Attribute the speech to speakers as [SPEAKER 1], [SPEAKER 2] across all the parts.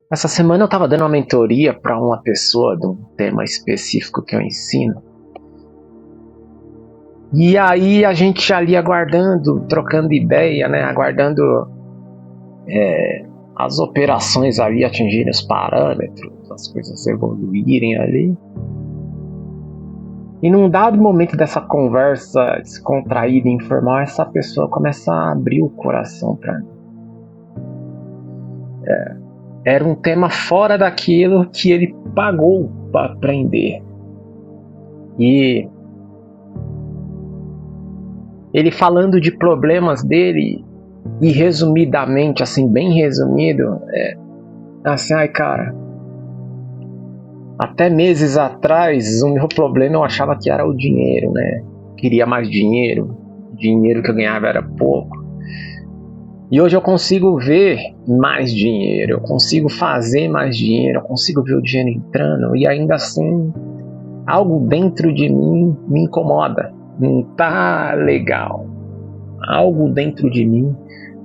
[SPEAKER 1] Essa semana eu estava dando uma mentoria para uma pessoa de um tema específico que eu ensino. E aí a gente ali aguardando, trocando ideia, né? Aguardando as operações ali atingirem os parâmetros, as coisas evoluírem ali. E num dado momento dessa conversa descontraída e informal, essa pessoa começa a abrir o coração para mim. Era um tema fora daquilo que ele pagou para aprender. E ele falando de problemas dele, e resumidamente, assim, bem resumido, assim, ai cara, até meses atrás o meu problema eu achava que era o dinheiro, né? Queria mais dinheiro, dinheiro que eu ganhava era pouco. E hoje eu consigo ver mais dinheiro, eu consigo fazer mais dinheiro, eu consigo ver o dinheiro entrando e ainda assim algo dentro de mim me incomoda, não tá legal. Algo dentro de mim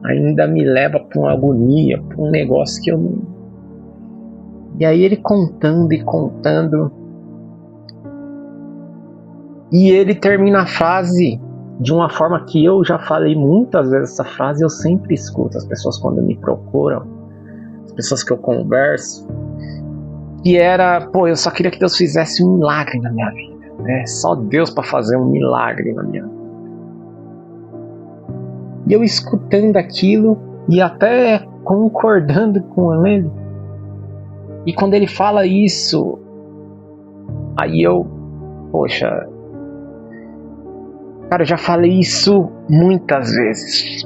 [SPEAKER 1] ainda me leva para uma agonia, para um negócio que eu não. E aí ele contando e contando, e ele termina a frase de uma forma que eu já falei muitas vezes essa frase, eu sempre escuto as pessoas quando me procuram, as pessoas que eu converso, que era, pô, eu só queria que Deus fizesse um milagre na minha vida, né? Só Deus para fazer um milagre na minha vida. E eu escutando aquilo e até concordando com ele. E quando ele fala isso, aí eu, poxa, cara, eu já falei isso muitas vezes.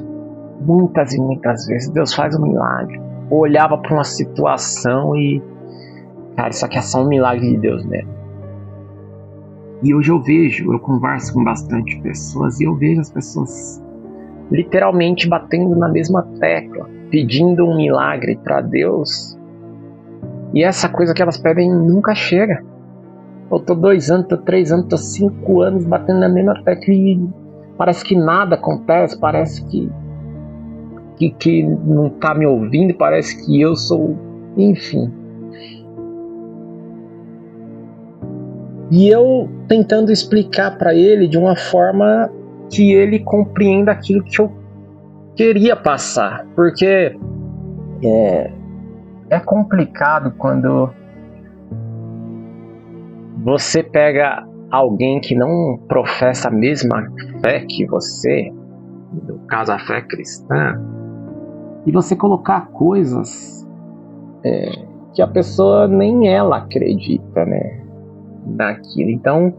[SPEAKER 1] Muitas e muitas vezes. Deus faz um milagre. Eu olhava para uma situação e, cara, isso aqui é só um milagre de Deus mesmo. E hoje eu converso com bastante pessoas e eu vejo as pessoas literalmente batendo na mesma tecla, pedindo um milagre para Deus. E essa coisa que elas pedem nunca chega. Eu tô 2 anos, tô 3 anos, tô 5 anos batendo na mesma tecla e parece que nada acontece, parece que não tá me ouvindo, parece que eu sou, enfim. E eu tentando explicar para ele de uma forma que ele compreenda aquilo que eu queria passar, porque é complicado quando você pega alguém que não professa a mesma fé que você, no caso a fé cristã, e você colocar coisas que a pessoa nem ela acredita, né, naquilo. Então,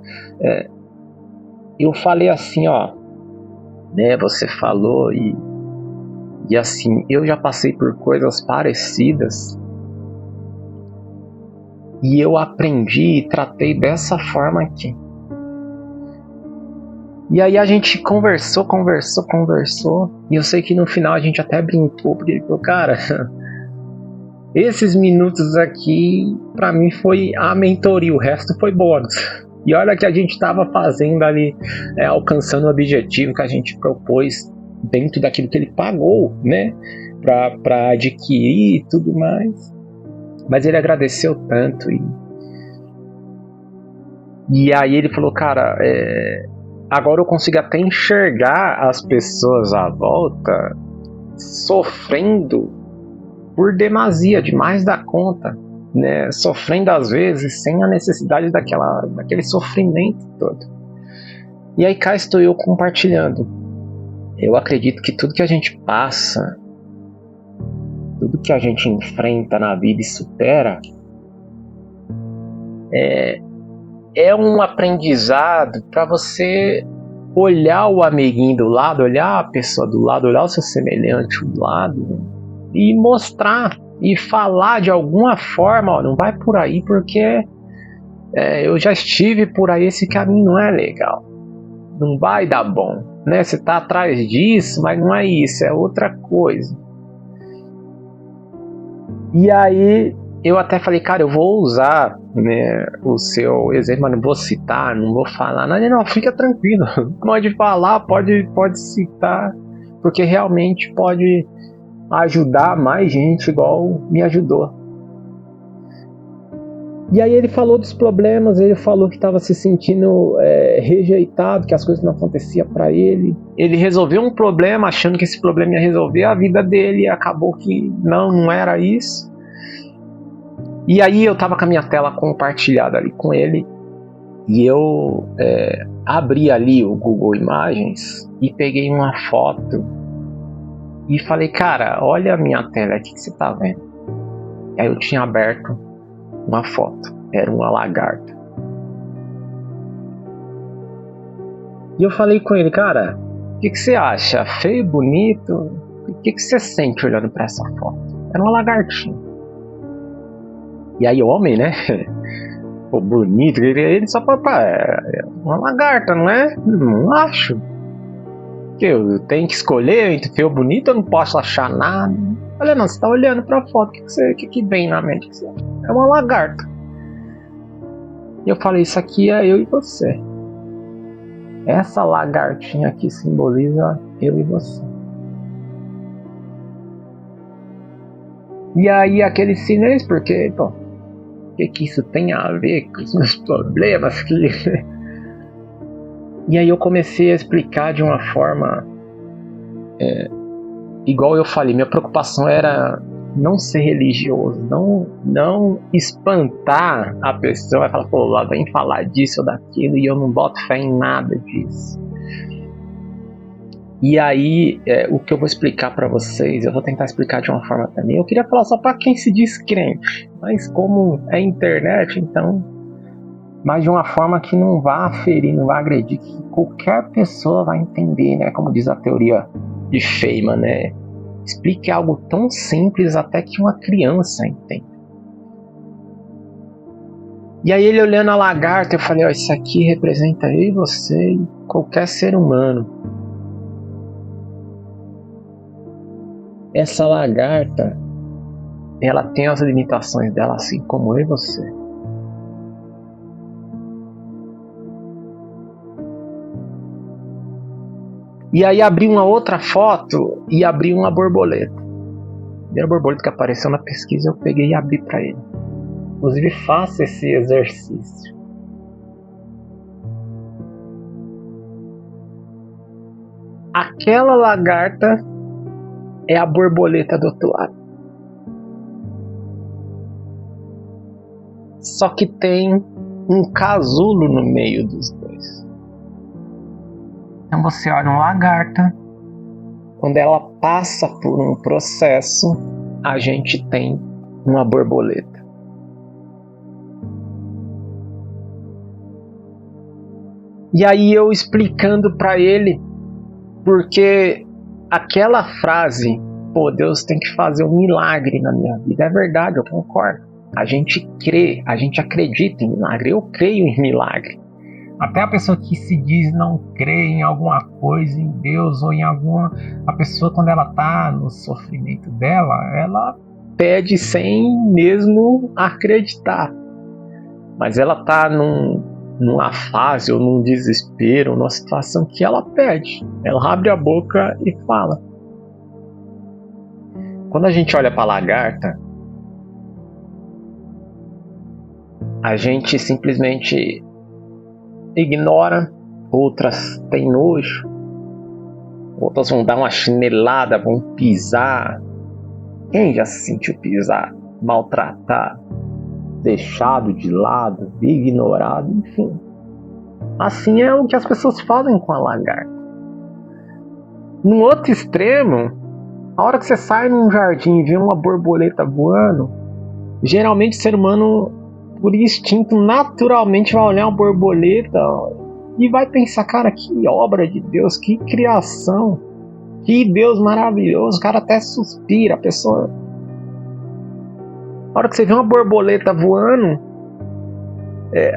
[SPEAKER 1] eu falei assim, ó, né, você falou e assim, eu já passei por coisas parecidas e eu aprendi e tratei dessa forma aqui. E aí a gente conversou, e eu sei que no final a gente até brincou, porque ele falou, cara, esses minutos aqui pra mim foi a mentoria, o resto foi bônus. E olha que a gente estava fazendo ali, alcançando o objetivo que a gente propôs dentro daquilo que ele pagou, né, pra adquirir e tudo mais. Mas ele agradeceu tanto e aí ele falou, cara, agora eu consigo até enxergar as pessoas à volta sofrendo por demasia, demais da conta, né? Sofrendo às vezes sem a necessidade daquele sofrimento todo. E aí cá estou eu compartilhando. Eu acredito que tudo que a gente passa, tudo que a gente enfrenta na vida e supera, é um aprendizado para você olhar o amiguinho do lado, olhar a pessoa do lado, olhar o seu semelhante do lado e mostrar e falar de alguma forma, ó, não vai por aí porque eu já estive por aí, esse caminho não é legal, não vai dar bom, né? Você tá atrás disso, mas não é isso, é outra coisa. E aí eu até falei, cara, eu vou usar, né, o seu exemplo, mas não vou citar, não vou falar, não, fica tranquilo, pode falar, pode citar, porque realmente pode ajudar mais gente igual me ajudou. E aí ele falou dos problemas, ele falou que estava se sentindo rejeitado, que as coisas não aconteciam para ele. Ele resolveu um problema achando que esse problema ia resolver a vida dele, e acabou que não era isso. E aí eu estava com a minha tela compartilhada ali com ele, e eu abri ali o Google Imagens e peguei uma foto e falei, cara, olha a minha tela, o que você tá vendo? E aí eu tinha aberto uma foto, era uma lagarta. E eu falei com ele, cara, o que você acha? Feio, bonito? O que você sente olhando para essa foto? Era uma lagartinha. E aí homem, né? Pô, bonito, ele só falou, é uma lagarta, não é? Não acho. Que eu tenho que escolher entre feio ou bonito, eu não posso achar nada. Olha, não, você tá olhando pra foto, o que vem na mente? É uma lagarta. E eu falei, isso aqui é eu e você. Essa lagartinha aqui simboliza eu e você. E aí aquele silêncio, porque, pô, o que isso tem a ver com os meus problemas? E aí eu comecei a explicar de uma forma igual eu falei, minha preocupação era não ser religioso, não espantar a pessoa, vai falar, pô, lá vem falar disso ou daquilo, e eu não boto fé em nada disso. E aí, o que eu vou explicar para vocês, eu vou tentar explicar de uma forma também. Eu queria falar só para quem se diz crente, mas como é internet, então, mas de uma forma que não vá ferir, não vá agredir, que qualquer pessoa vai entender, né? Como diz a teoria de Feynman, né? Explique algo tão simples até que uma criança entenda. E aí ele olhando a lagarta, eu falei, ó, isso aqui representa eu e você e qualquer ser humano. Essa lagarta, ela tem as limitações dela, assim como eu e você. E aí abri uma outra foto e abri uma borboleta. A primeira borboleta que apareceu na pesquisa eu peguei e abri para ele. Inclusive faça esse exercício. Aquela lagarta é a borboleta do outro lado. Só que tem um casulo no meio dos dois. Então você olha uma lagarta, quando ela passa por um processo, a gente tem uma borboleta. E aí eu explicando para ele, porque aquela frase, pô, Deus tem que fazer um milagre na minha vida, é verdade, eu concordo. A gente crê, a gente acredita em milagre, eu creio em milagre. Até a pessoa que se diz não crer em alguma coisa, em Deus ou em alguma... A pessoa, quando ela está no sofrimento dela, ela pede sem mesmo acreditar. Mas ela está numa fase ou num desespero, numa situação que ela pede. Ela abre a boca e fala. Quando a gente olha para a lagarta, a gente simplesmente ignora, outras têm nojo, outras vão dar uma chinelada, vão pisar. Quem já se sentiu pisado, maltratado, deixado de lado, ignorado, enfim. Assim é o que as pessoas fazem com a lagarta. No outro extremo, a hora que você sai num jardim e vê uma borboleta voando, geralmente o ser humano, por instinto, naturalmente vai olhar uma borboleta e vai pensar, cara, que obra de Deus, que criação, que Deus maravilhoso. O cara até suspira, a pessoa... A hora que você vê uma borboleta voando,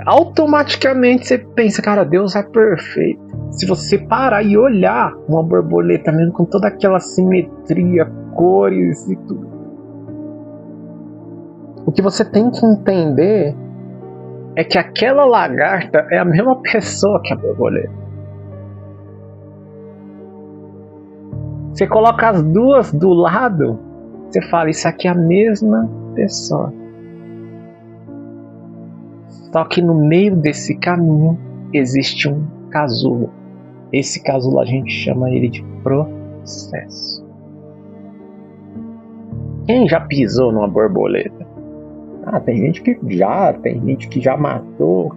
[SPEAKER 1] automaticamente você pensa, cara, Deus é perfeito. Se você parar e olhar uma borboleta mesmo com toda aquela simetria, cores e tudo, o que você tem que entender é que aquela lagarta é a mesma pessoa que a borboleta. Você coloca as duas do lado, você fala, isso aqui é a mesma pessoa. Só que no meio desse caminho existe um casulo. Esse casulo a gente chama ele de processo. Quem já pisou numa borboleta? Tem gente que já matou,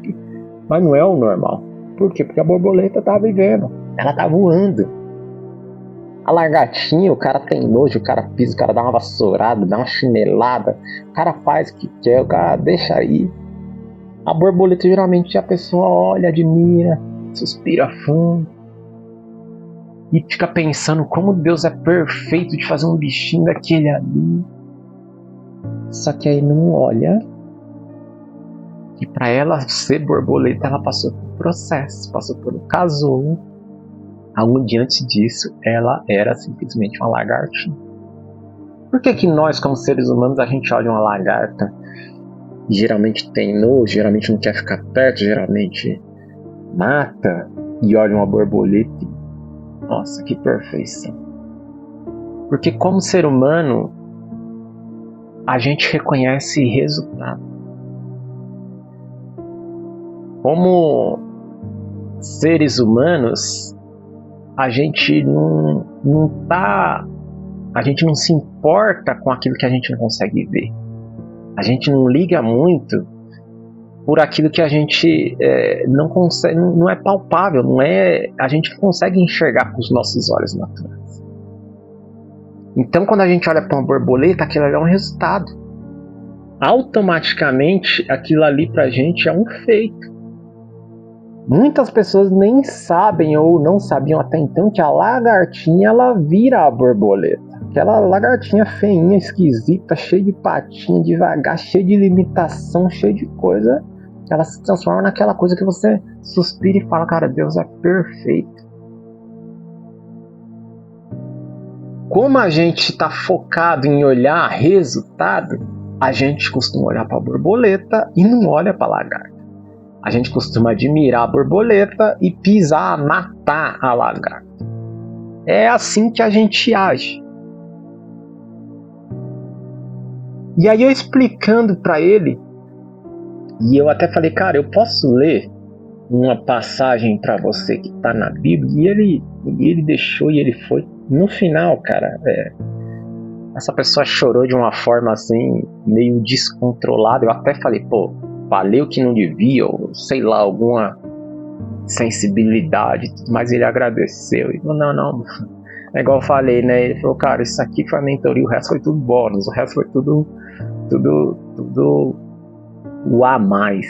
[SPEAKER 1] mas não é o normal. Por quê? Porque a borboleta tá vivendo, ela tá voando. A lagartinha, o cara tem nojo, o cara pisa, o cara dá uma vassourada, dá uma chinelada, o cara faz o que quer, o cara deixa aí. A borboleta, geralmente, a pessoa olha, admira, suspira fundo e fica pensando como Deus é perfeito de fazer um bichinho daquele ali. Só que aí não olha que para ela ser borboleta, ela passou por um processo, passou por um casulo. Aonde antes disso, ela era simplesmente uma lagartinha. Por que nós, como seres humanos, a gente olha uma lagarta e geralmente tem nojo, geralmente não quer ficar perto, geralmente mata, e olha uma borboleta e, nossa, que perfeição. Porque como ser humano, a gente reconhece resultado. Como seres humanos, a gente não se importa com aquilo que a gente não consegue ver. A gente não liga muito por aquilo que a gente não consegue, não é palpável, a gente não consegue enxergar com os nossos olhos naturais. Então, quando a gente olha para uma borboleta, aquilo ali é um resultado. Automaticamente, aquilo ali para a gente é um feito. Muitas pessoas nem sabem ou não sabiam até então que a lagartinha ela vira a borboleta. Aquela lagartinha feinha, esquisita, cheia de patinha, devagar, cheia de limitação, cheia de coisa, ela se transforma naquela coisa que você suspira e fala, cara, Deus é perfeito. Como a gente está focado em olhar resultado, a gente costuma olhar para a borboleta e não olha para a lagarta. A gente costuma admirar a borboleta e pisar, matar a lagarta. É assim que a gente age. E aí eu explicando para ele, e eu até falei, cara, eu posso ler uma passagem para você que está na Bíblia? E ele deixou e ele foi. No final, cara, essa pessoa chorou de uma forma assim, meio descontrolada. Eu até falei, falei o que não devia, ou sei lá, alguma sensibilidade, mas ele agradeceu. Ele falou, não, é igual eu falei, né? Ele falou, cara, isso aqui foi a mentoria, o resto foi tudo bônus, o resto foi tudo o a mais.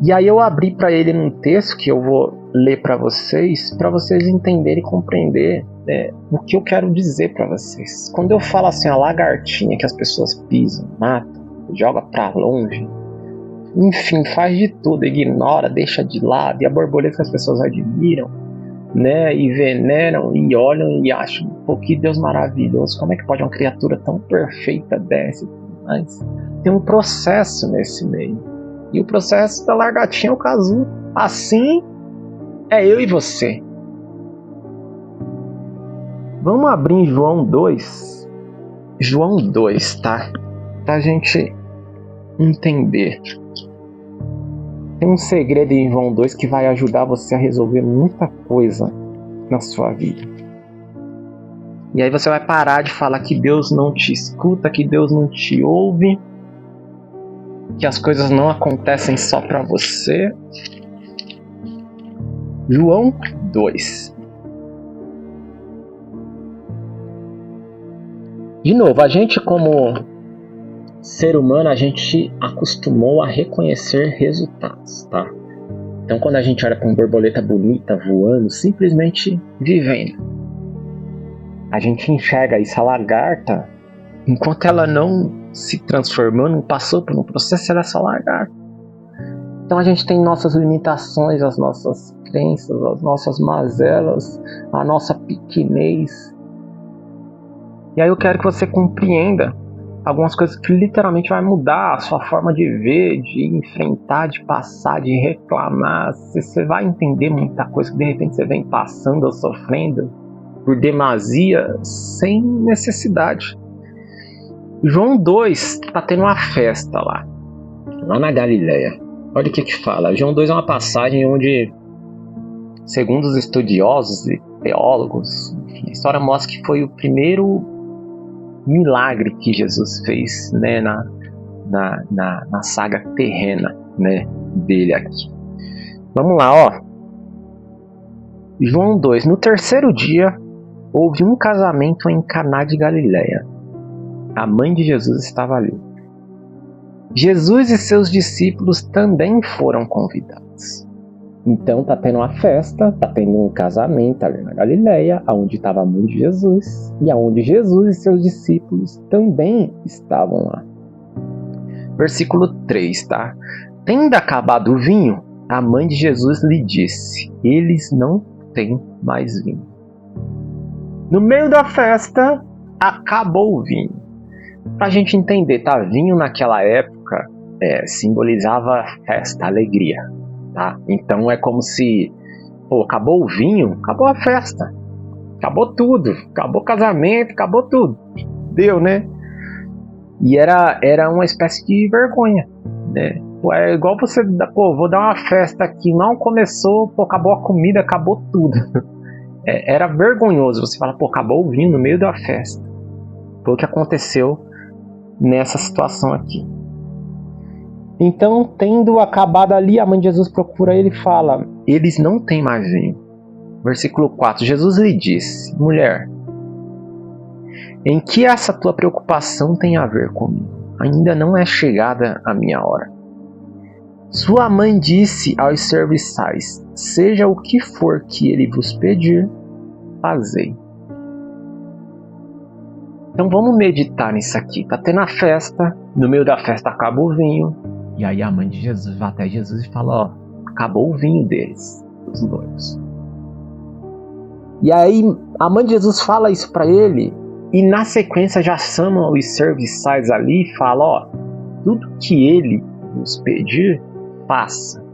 [SPEAKER 1] E aí eu abri para ele num texto que eu vou ler para vocês entenderem e compreender o que eu quero dizer para vocês. Quando eu falo assim, a lagartinha que as pessoas pisam, matam, joga para longe, enfim, faz de tudo, ignora, deixa de lado, e a borboleta que as pessoas admiram, né, e veneram, e olham e acham, que Deus maravilhoso, como é que pode uma criatura tão perfeita dessa? Mas tem um processo nesse meio, e o processo da lagartinha é o casulo. Assim é eu e você. Vamos abrir em João 2, tá? Pra gente entender. Tem um segredo em João 2 que vai ajudar você a resolver muita coisa na sua vida. E aí você vai parar de falar que Deus não te escuta, que Deus não te ouve, que as coisas não acontecem só para você. João 2. De novo, a gente como ser humano, a gente acostumou a reconhecer resultados, tá? Então quando a gente olha para uma borboleta bonita voando, simplesmente vivendo, a gente enxerga isso. A lagarta, enquanto ela não se transformou, não passou por um processo, ela é só lagarta. Então a gente tem nossas limitações, as nossas crenças, as nossas mazelas, a nossa pequenez. E aí eu quero que você compreenda algumas coisas que literalmente vai mudar a sua forma de ver, de enfrentar, de passar, de reclamar. Você vai entender muita coisa que de repente você vem passando ou sofrendo por demasia, sem necessidade. João 2 tá tendo uma festa lá. lá na Galileia. Olha o que fala. João 2 é uma passagem onde, segundo os estudiosos e teólogos, enfim, a história mostra que foi o primeiro milagre que Jesus fez, né, na saga terrena, né, dele aqui. Vamos lá, ó. João 2. No terceiro dia, houve um casamento em Caná de Galileia. A mãe de Jesus estava ali. Jesus e seus discípulos também foram convidados. Então tá tendo uma festa, tá tendo um casamento ali na Galileia, onde estava a mãe de Jesus, e aonde Jesus e seus discípulos também estavam lá. Versículo 3, tá? Tendo acabado o vinho, a mãe de Jesus lhe disse: eles não têm mais vinho. No meio da festa, acabou o vinho. Pra gente entender, tá? Vinho naquela época simbolizava festa, alegria, tá? Então é como se, acabou o vinho, acabou a festa, acabou tudo, acabou o casamento, acabou tudo. Deu, né? E era uma espécie de vergonha, né? É igual você, vou dar uma festa aqui, não começou, acabou a comida, acabou tudo. Era vergonhoso você falar, acabou o vinho no meio da festa. Foi o que aconteceu nessa situação aqui. Então, tendo acabado ali, a mãe de Jesus procura ele e fala: eles não têm mais vinho. Versículo 4. Jesus lhe disse: mulher, em que essa tua preocupação tem a ver comigo? Ainda não é chegada a minha hora. Sua mãe disse aos serviçais: seja o que for que ele vos pedir, fazei. Então vamos meditar nisso aqui. Tá tendo a festa, no meio da festa acaba o vinho. E aí a mãe de Jesus vai até Jesus e fala: acabou o vinho deles, dos noivos. E aí a mãe de Jesus fala isso para ele, e na sequência já chamam os serviçais ali e fala: tudo que ele nos pedir, faça.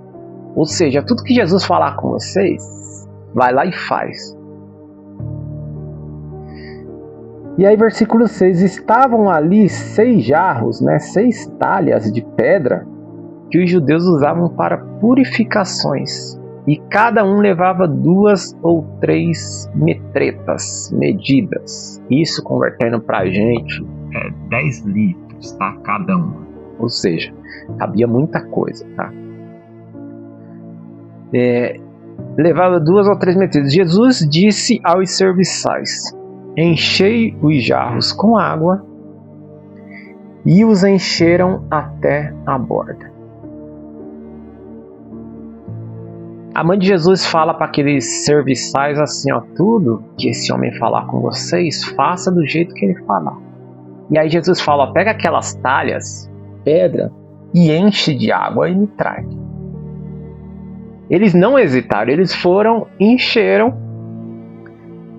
[SPEAKER 1] Ou seja, tudo que Jesus falar com vocês, vai lá e faz. E aí, versículo 6, estavam ali 6 jarros, 6 talhas de pedra, que os judeus usavam para purificações, e cada um levava 2 ou 3 metretas, medidas. Isso convertendo para a gente 10 litros, tá? Cada uma. Ou seja, cabia muita coisa, tá? Levava 2 ou 3 metretas. Jesus disse aos serviçais: enchei os jarros com água, e os encheram até a borda. A mãe de Jesus fala para aqueles serviçais assim: tudo que esse homem falar com vocês, faça do jeito que ele falar. E aí Jesus fala: pega aquelas talhas, pedra, e enche de água e me traz. Eles não hesitaram, eles foram, encheram.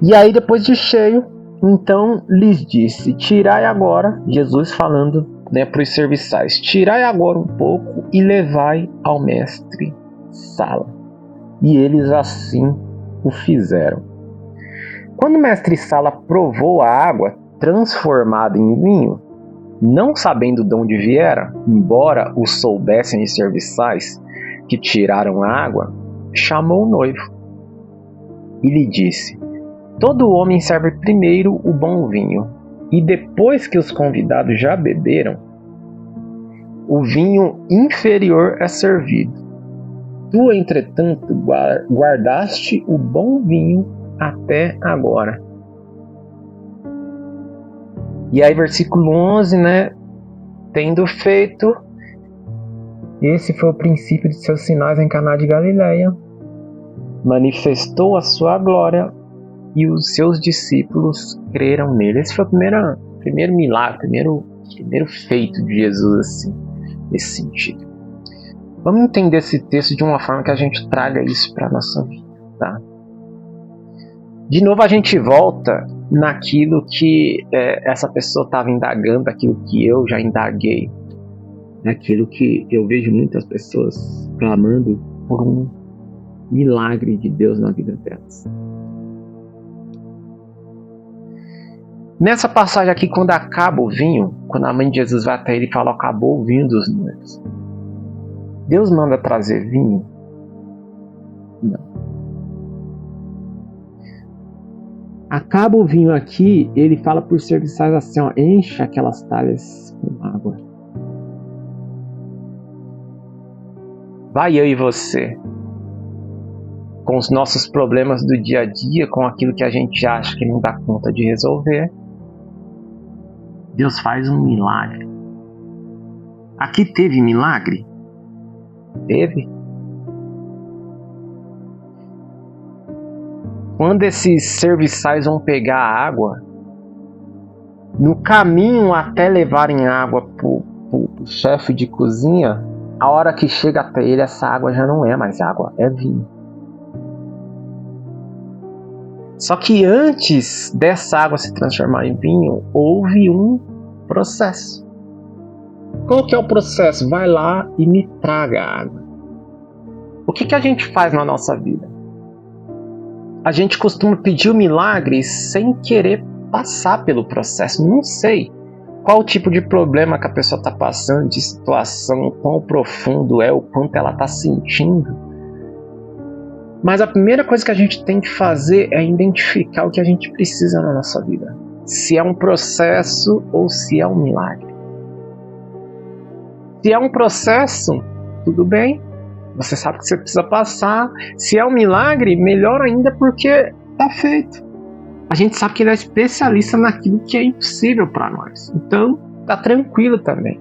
[SPEAKER 1] E aí, depois de cheio, então lhes disse: tirai agora, Jesus falando para os serviçais, tirai agora um pouco e levai ao mestre Sala. E eles assim o fizeram. Quando o mestre Sala provou a água transformada em vinho, não sabendo de onde viera, embora o soubessem os serviçais que tiraram a água, chamou o noivo e lhe disse: todo homem serve primeiro o bom vinho, e depois que os convidados já beberam, o vinho inferior é servido. Tu, entretanto, guardaste o bom vinho até agora. E aí, versículo 11, tendo feito, esse foi o princípio de seus sinais em Caná de Galileia, manifestou a sua glória, e os seus discípulos creram nele. Esse foi o primeiro milagre, primeiro feito de Jesus, assim, nesse sentido. Vamos entender esse texto de uma forma que a gente traga isso para a nossa vida, tá? De novo a gente volta naquilo que essa pessoa estava indagando, aquilo que eu já indaguei, aquilo que eu vejo muitas pessoas clamando por um milagre de Deus na vida delas. Nessa passagem aqui, quando acaba o vinho, quando a mãe de Jesus vai até ele e fala: acabou o vinho dos noivos. Deus manda trazer vinho? Não. Acaba o vinho aqui, ele fala por serviçais assim, ó, encha aquelas talhas com água. Vai eu e você, com os nossos problemas do dia a dia, com aquilo que a gente acha que não dá conta de resolver, Deus faz um milagre. Aqui teve milagre? Teve. Quando esses serviçais vão pegar a água, no caminho até levarem água pro chefe de cozinha, a hora que chega até ele, essa água já não é mais água, é vinho. Só que antes dessa água se transformar em vinho, houve um processo. Qual que é o processo? Vai lá e me traga a água. O que a gente faz na nossa vida? A gente costuma pedir o milagre sem querer passar pelo processo. Não sei qual o tipo de problema que a pessoa está passando, de situação, quão profundo é, o quanto ela está sentindo. Mas a primeira coisa que a gente tem que fazer é identificar o que a gente precisa na nossa vida. Se é um processo ou se é um milagre. Se é um processo, tudo bem. Você sabe que você precisa passar. Se é um milagre, melhor ainda porque está feito. A gente sabe que ele é especialista naquilo que é impossível para nós. Então, tá tranquilo também.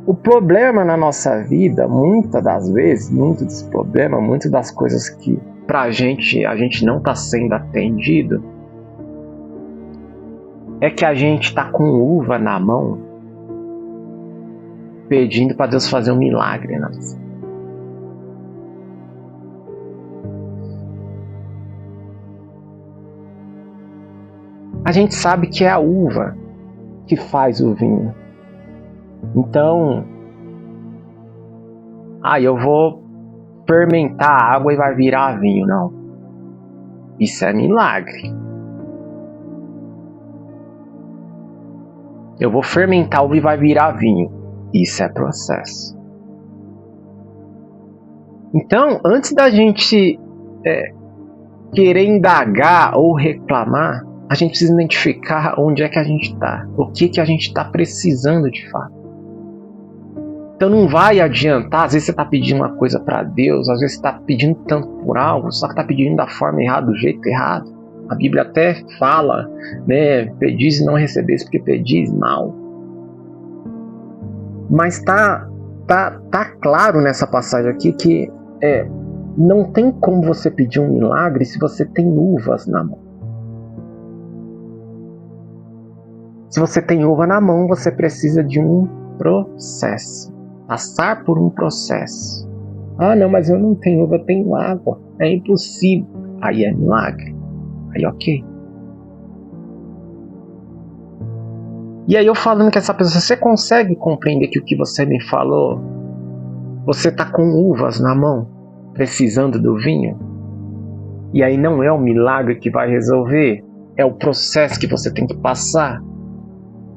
[SPEAKER 1] O problema na nossa vida, muitas das vezes, muito dos problemas, muitas das coisas que a gente não está sendo atendido, é que a gente está com uva na mão, pedindo para Deus fazer um milagre na nossa vida. A gente sabe que é a uva que faz o vinho. Então, eu vou fermentar a água e vai virar vinho. Não. Isso é milagre. Eu vou fermentar uva e vai virar vinho. Isso é processo. Então, antes da gente querer indagar ou reclamar, a gente precisa identificar onde é que a gente está, o que a gente está precisando de fato. Então não vai adiantar, às vezes você está pedindo uma coisa para Deus, às vezes você está pedindo tanto por algo, só que está pedindo da forma errada, do jeito errado. A Bíblia até fala, né, pedis e não recebeis porque pedis mal. Mas tá claro nessa passagem aqui que não tem como você pedir um milagre se você tem uvas na mão. Se você tem uva na mão, você precisa de um processo. Passar por um processo. Não, mas eu não tenho uva, eu tenho água. É impossível. Aí é milagre. Aí ok. E aí eu falando que essa pessoa, você consegue compreender que o que você me falou, você tá com uvas na mão, precisando do vinho? E aí não é o milagre que vai resolver, é o processo que você tem que passar,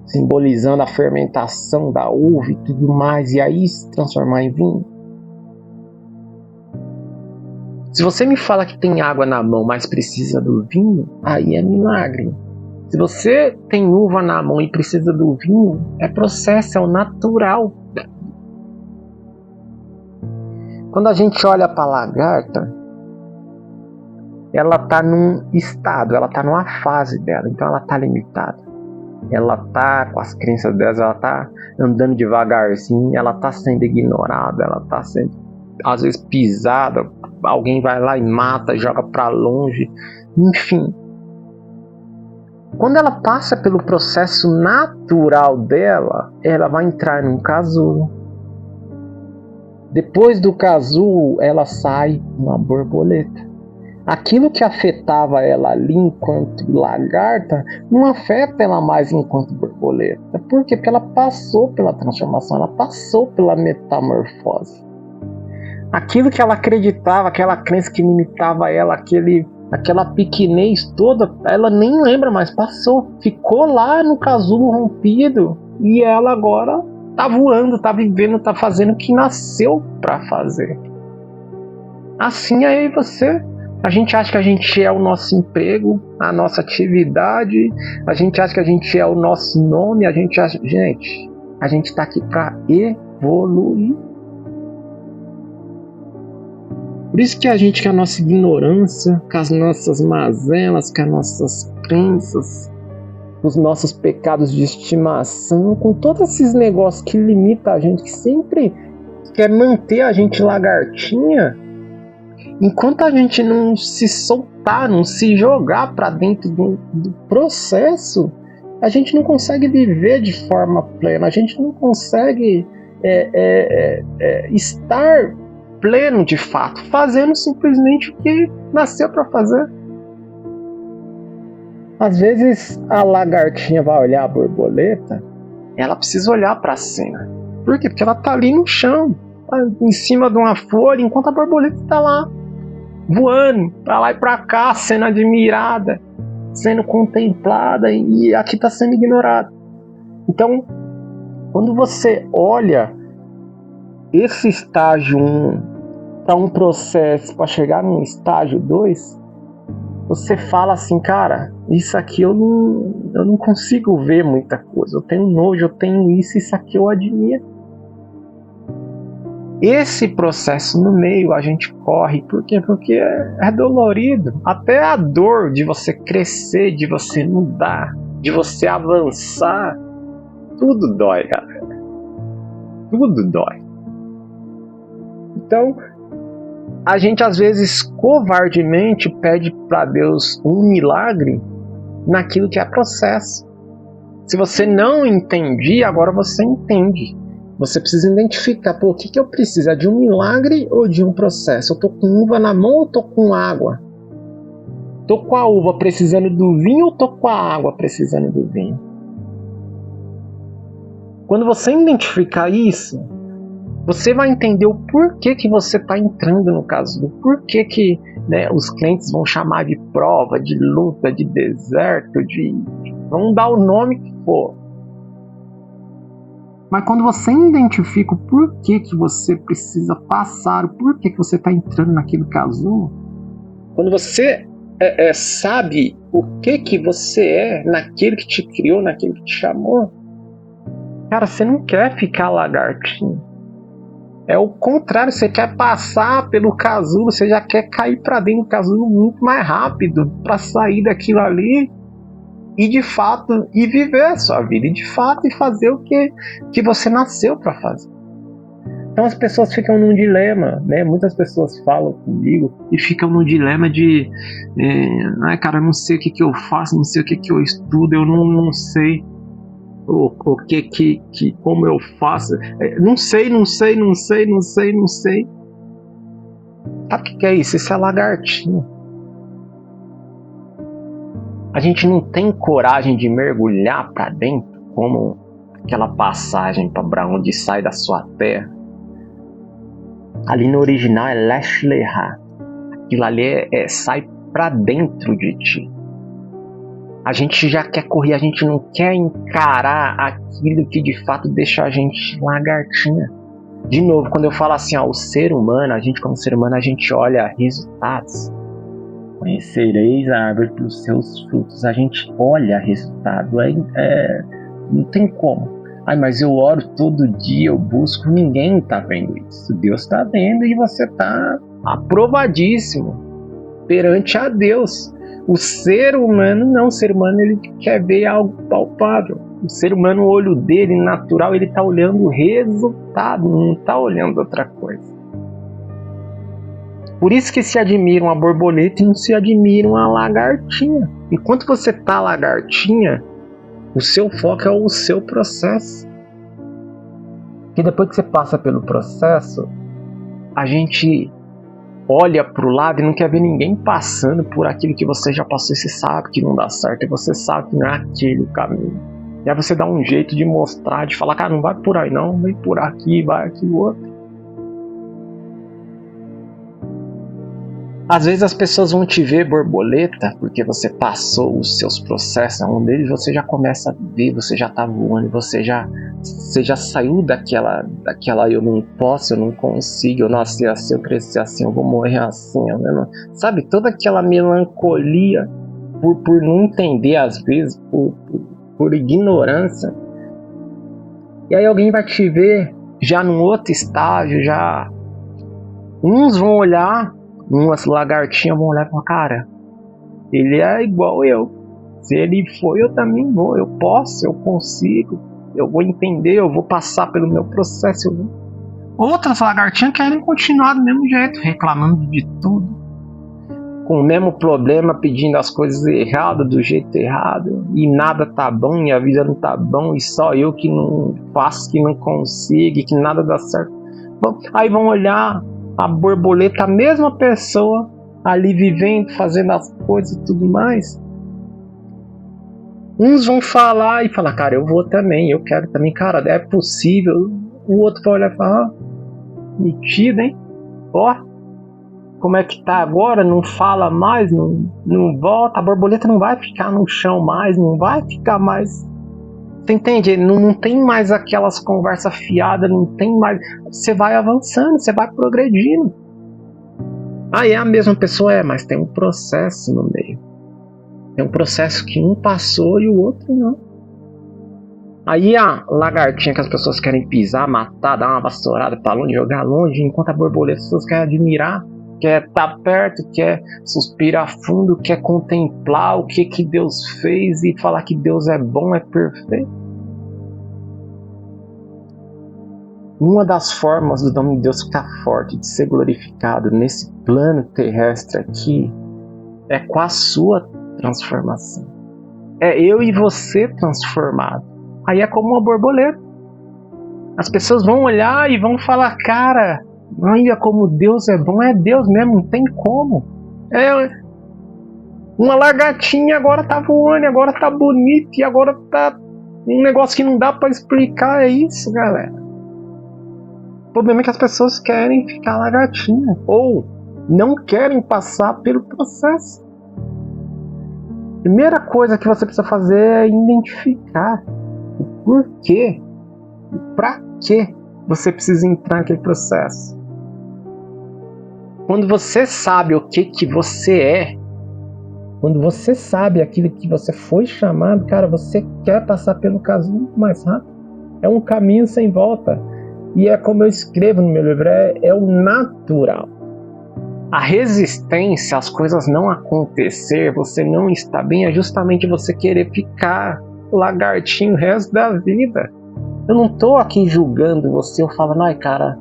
[SPEAKER 1] simbolizando a fermentação da uva e tudo mais, e aí se transformar em vinho. Se você me fala que tem água na mão, mas precisa do vinho, aí é milagre. Se você tem uva na mão e precisa do vinho, é processo, é o natural. Quando a gente olha para a lagarta, ela está num estado, ela está numa fase dela, então ela está limitada. Ela está com as crenças dela, ela está andando devagarzinho, ela está sendo ignorada, ela está sendo, às vezes, pisada, alguém vai lá e mata, joga para longe, enfim. Quando ela passa pelo processo natural dela, ela vai entrar num casulo. Depois do casulo, ela sai uma borboleta. Aquilo que afetava ela ali enquanto lagarta, não afeta ela mais enquanto borboleta. Por quê? Porque ela passou pela transformação, ela passou pela metamorfose. Aquilo que ela acreditava, aquela crença que limitava ela, aquela pequenez toda, ela nem lembra mais, passou. Ficou lá no casulo rompido e ela agora tá voando, tá vivendo, tá fazendo o que nasceu pra fazer. Assim aí a gente acha que a gente é o nosso emprego, a nossa atividade, a gente acha que a gente é o nosso nome, a gente tá aqui pra evoluir. Por isso que com a nossa ignorância, com as nossas mazelas, com as nossas crenças, os nossos pecados de estimação, com todos esses negócios que limitam a gente, que sempre quer manter a gente lagartinha, enquanto a gente não se soltar, não se jogar para dentro do processo, a gente não consegue viver de forma plena, a gente não consegue estar pleno de fato, fazendo simplesmente o que nasceu para fazer. Às vezes a lagartinha vai olhar a borboleta, ela precisa olhar para cima. Por quê? Porque ela tá ali no chão, em cima de uma folha, enquanto a borboleta está lá, voando para lá e para cá, sendo admirada, sendo contemplada, e aqui está sendo ignorada. Então, quando você olha esse estágio 1 para um processo para chegar num estágio 2, você fala assim, cara, isso aqui eu não consigo ver muita coisa, eu tenho nojo, eu tenho isso aqui eu admiro. Esse processo no meio a gente corre, por quê? Porque é dolorido. Até a dor de você crescer, de você mudar, de você avançar, tudo dói, galera. Tudo dói. Então, a gente às vezes covardemente pede para Deus um milagre naquilo que é processo. Se você não entendia, agora você entende. Você precisa identificar, o que eu preciso? É de um milagre ou de um processo? Eu tô com uva na mão ou tô com água? Tô com a uva precisando do vinho ou tô com a água precisando do vinho? Quando você identificar isso, você vai entender o porquê que você está entrando no casulo, porquê que os clientes vão chamar de prova, de luta, de deserto, vão dar o nome que for. Mas quando você identifica o porquê que você precisa passar, o porquê que você está entrando naquele casulo, quando você sabe o que você é naquele que te criou, naquele que te chamou, cara, você não quer ficar lagartinho. É o contrário, você quer passar pelo casulo, você já quer cair para dentro do casulo muito mais rápido para sair daquilo ali e de fato e viver a sua vida e de fato e fazer o que você nasceu para fazer. Então as pessoas ficam num dilema, né? Muitas pessoas falam comigo e ficam num dilema de cara, eu não sei o que eu faço, não sei o que eu estudo, eu não sei o que como eu faço, não sei. Sabe o que é isso? Isso é lagartinho. A gente não tem coragem de mergulhar para dentro, como aquela passagem para onde sai da sua terra. Ali no original é Lesh Leha. Aquilo ali sai para dentro de ti. A gente já quer correr, a gente não quer encarar aquilo que de fato deixa a gente lagartinha. De novo, quando eu falo assim, o ser humano, a gente como ser humano, a gente olha resultados. Conhecereis a árvore pelos seus frutos. A gente olha resultado. Não tem como. Mas eu oro todo dia, eu busco, ninguém está vendo isso. Deus está vendo e você está aprovadíssimo perante a Deus. O ser humano não, o ser humano ele quer ver algo palpável. O ser humano, o olho dele natural, ele está olhando o resultado, não está olhando outra coisa. Por isso que se admiram a borboleta e não se admiram a lagartinha. Enquanto você está lagartinha, o seu foco é o seu processo. E depois que você passa pelo processo, a gente olha para o lado e não quer ver ninguém passando por aquilo que você já passou e você sabe que não dá certo, e você sabe que não é aquele o caminho. E aí você dá um jeito de mostrar, de falar, cara, não vai por aí não, vem por aqui, vai aqui o outro. Às vezes as pessoas vão te ver borboleta porque você passou os seus processos, um deles você já começa a ver, você já está voando, você já Você já saiu daquela eu não posso, eu não consigo, eu nasci assim, eu cresci assim, eu vou morrer assim, sabe? Toda aquela melancolia por não entender às vezes, por ignorância. E aí alguém vai te ver já num outro estágio, já... Uns vão olhar, umas lagartinhas vão olhar e falar, cara, ele é igual eu. Se ele for, eu também vou. Eu posso, eu consigo. Eu vou entender, eu vou passar pelo meu processo. Outras lagartinhas querem continuar do mesmo jeito, reclamando de tudo, com o mesmo problema, pedindo as coisas erradas, do jeito errado, e nada tá bom, e a vida não tá bom, e só eu que não faço, que não consigo, que nada dá certo. Bom, aí vão olhar a borboleta, a mesma pessoa ali vivendo, fazendo as coisas e tudo mais. Uns vão falar e falar, cara, eu vou também, eu quero também, cara, é possível. O outro vai olhar e falar, ah, metido, hein? Ó, como é que tá agora? Não fala mais, não volta, a borboleta não vai ficar no chão mais, não vai ficar mais. Você entende? Não tem mais aquelas conversas fiadas, não tem mais. Você vai avançando, você vai progredindo. Ah, é a mesma pessoa? Mas tem um processo no meio. Tem um processo que um passou e o outro não. Aí a lagartinha que as pessoas querem pisar, matar, dar uma vassourada pra longe, jogar longe, enquanto a borboleta as pessoas querem admirar, quer estar perto, quer suspirar fundo, quer contemplar o que Deus fez e falar que Deus é bom, é perfeito. Uma das formas do nome de Deus ficar forte, de ser glorificado nesse plano terrestre aqui, é com a sua transformação. É eu e você transformado. Aí é como uma borboleta. As pessoas vão olhar e vão falar, cara, olha como Deus é bom, é Deus mesmo, não tem como. É uma lagartinha, agora tá voando, agora tá bonito, e agora tá um negócio que não dá pra explicar, é isso, galera. O problema é que as pessoas querem ficar lagartinha, ou não querem passar pelo processo. Primeira coisa que você precisa fazer é identificar o porquê, pra que você precisa entrar naquele processo. Quando você sabe o que você é, quando você sabe aquilo que você foi chamado, cara, você quer passar pelo caso muito mais rápido. É um caminho sem volta. E é como eu escrevo no meu livro, é o natural. A resistência às coisas não acontecer, você não estar bem, é justamente você querer ficar lagartinho o resto da vida. Eu não tô aqui julgando você, eu falo, ai cara,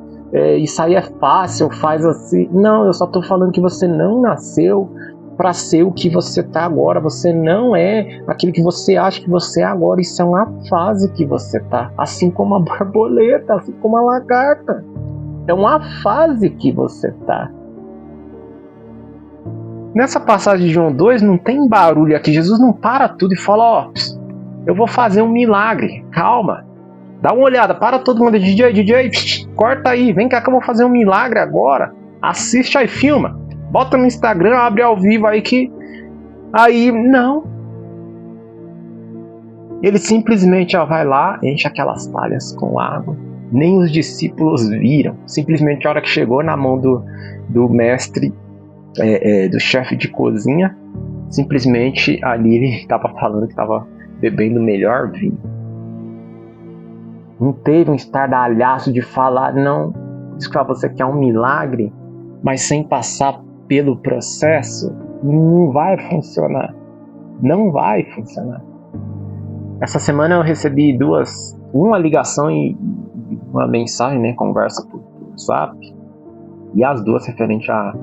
[SPEAKER 1] isso aí é fácil, faz assim. Não, eu só tô falando que você não nasceu para ser o que você tá agora. Você não é aquilo que você acha que você é agora. Isso é uma fase que você tá. Assim como a borboleta, assim como a lagarta. É uma fase que você tá. Nessa passagem de João 2 não tem barulho aqui. Jesus não para tudo e fala, ó, eu vou fazer um milagre. Calma. Dá uma olhada, para todo mundo, DJ, corta aí, vem cá que eu vou fazer um milagre agora. Assiste aí, filma. Bota no Instagram, abre ao vivo aí que... Aí, não. Ele simplesmente vai lá, enche aquelas palhas com água. Nem os discípulos viram. Simplesmente a hora que chegou na mão do mestre, do chefe de cozinha, simplesmente ali ele estava falando que estava bebendo o melhor vinho. Não teve um estardalhaço de falar, não, diz que você quer um milagre, mas sem passar pelo processo, não vai funcionar. Não vai funcionar. Essa semana eu recebi uma ligação e uma mensagem, né, conversa por WhatsApp, e as duas referente a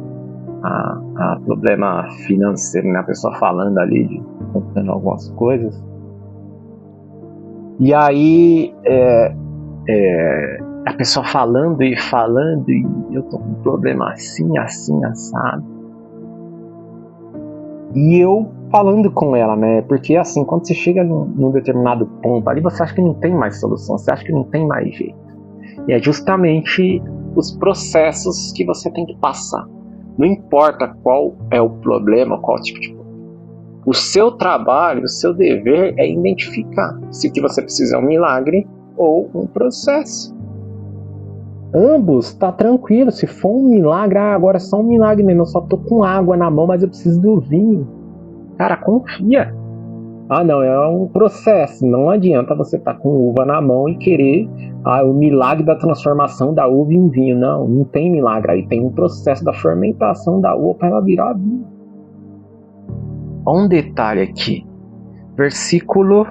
[SPEAKER 1] problema financeiro, né, a pessoa falando ali, contando algumas coisas. E aí a pessoa falando e eu tô com um problema assim, assado. E eu falando com ela, né? Porque assim, quando você chega num determinado ponto ali, você acha que não tem mais solução, você acha que não tem mais jeito. E é justamente os processos que você tem que passar. Não importa qual é o problema, qual tipo de problema. O seu trabalho, o seu dever é identificar se o que você precisa é um milagre ou um processo. Ambos tá tranquilo. Se for um milagre, agora é só um milagre mesmo. Eu só tô com água na mão, mas eu preciso do vinho. Cara, confia. Não, é um processo. Não adianta você estar com uva na mão e querer o milagre da transformação da uva em vinho. Não tem milagre aí. Tem um processo da fermentação da uva para ela virar vinho. Um detalhe aqui. Versículo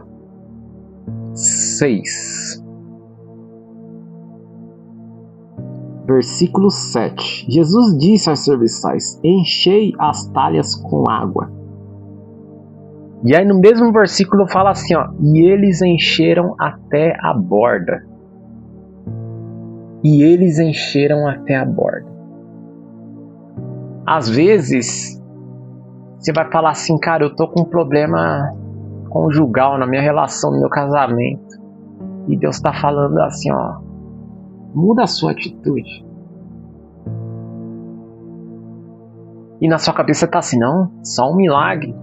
[SPEAKER 1] 6. Versículo 7. Jesus disse aos serviçais: enchei as talhas com água. E aí no mesmo versículo fala assim, e eles encheram até a borda. E eles encheram até a borda. Às vezes, você vai falar assim, cara, eu tô com um problema conjugal na minha relação, no meu casamento. E Deus tá falando assim, muda a sua atitude. E na sua cabeça tá assim, não, só um milagre.